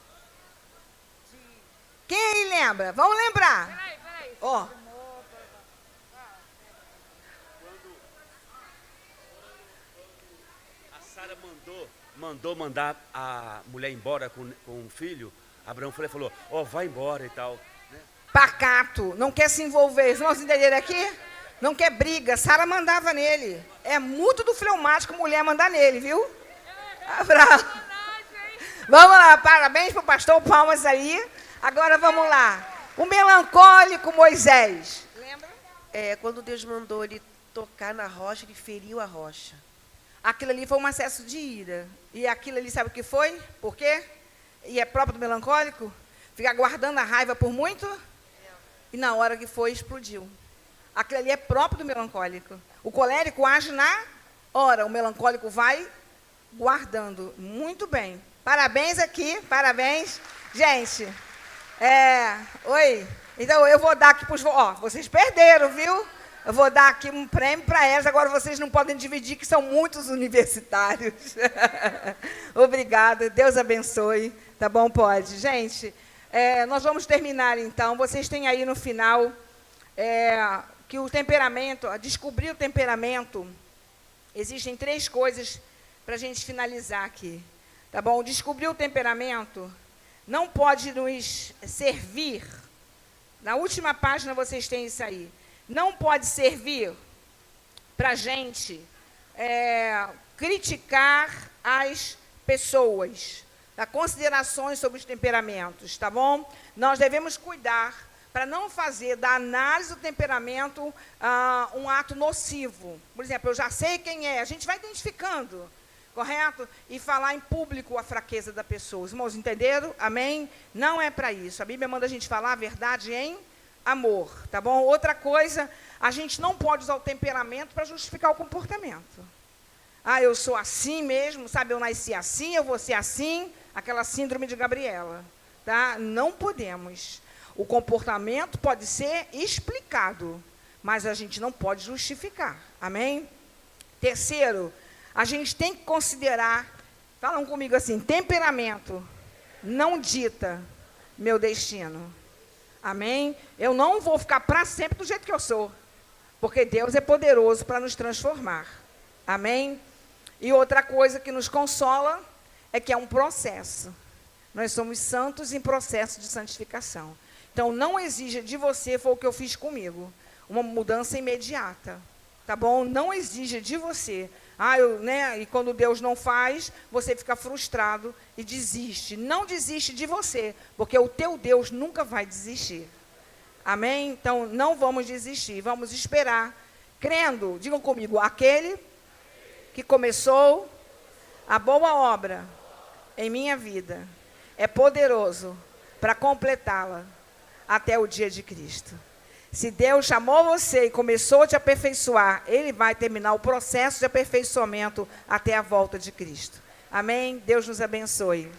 de... Quem aí lembra? Vamos lembrar. Peraí. Ó. A Sara mandou mandar a mulher embora com o filho. Abraão falou, vai embora e tal. Né? Pacato, não quer se envolver. Os irmãos entenderam aqui? Não quer briga. Sara mandava nele. É muito do fleumático mulher mandar nele, viu? Abraão. Vamos lá, parabéns para o pastor Palmas aí. Agora vamos lá. O melancólico Moisés. Lembra? Quando Deus mandou ele tocar na rocha, ele feriu a rocha. Aquilo ali foi um acesso de ira. E aquilo ali, sabe o que foi? Por quê? E é próprio do melancólico? Ficar guardando a raiva por muito? E na hora que foi, explodiu. Aquilo ali é próprio do melancólico. O colérico age na hora. O melancólico vai guardando. Muito bem. Parabéns aqui, parabéns. Gente, oi. Então, eu vou dar aqui para os... vocês perderam, viu? Eu vou dar aqui um prêmio para elas. Agora, vocês não podem dividir, que são muitos universitários. Obrigada. Deus abençoe. Tá bom? Pode. Gente, nós vamos terminar, então. Vocês têm aí no final... que o temperamento, descobrir o temperamento, existem 3 coisas para a gente finalizar aqui, tá bom? Descobrir o temperamento não pode nos servir, na última página vocês têm isso aí, não pode servir para a gente criticar as pessoas, tá? Considerações sobre os temperamentos, tá bom? Nós devemos cuidar para não fazer da análise do temperamento um ato nocivo. Por exemplo, eu já sei quem é, a gente vai identificando, correto? E falar em público a fraqueza da pessoa. Os irmãos entenderam? Amém? Não é para isso. A Bíblia manda a gente falar a verdade em amor, tá bom? Outra coisa, a gente não pode usar o temperamento para justificar o comportamento. Eu sou assim mesmo, sabe? Eu nasci assim, eu vou ser assim, aquela síndrome de Gabriela, tá? Não podemos. O comportamento pode ser explicado, mas a gente não pode justificar. Amém? Terceiro, a gente tem que considerar, falam comigo assim, temperamento não dita meu destino. Amém? Eu não vou ficar para sempre do jeito que eu sou, porque Deus é poderoso para nos transformar. Amém? E outra coisa que nos consola é que é um processo. Nós somos santos em processo de santificação. Então, não exija de você, foi o que eu fiz comigo, uma mudança imediata, tá bom? Não exija de você. E quando Deus não faz, você fica frustrado e desiste. Não desiste de você, porque o teu Deus nunca vai desistir. Amém? Então, não vamos desistir, vamos esperar, crendo, digam comigo, aquele que começou a boa obra em minha vida é poderoso para completá-la até o dia de Cristo. Se Deus chamou você e começou a te aperfeiçoar, Ele vai terminar o processo de aperfeiçoamento até a volta de Cristo. Amém? Deus nos abençoe.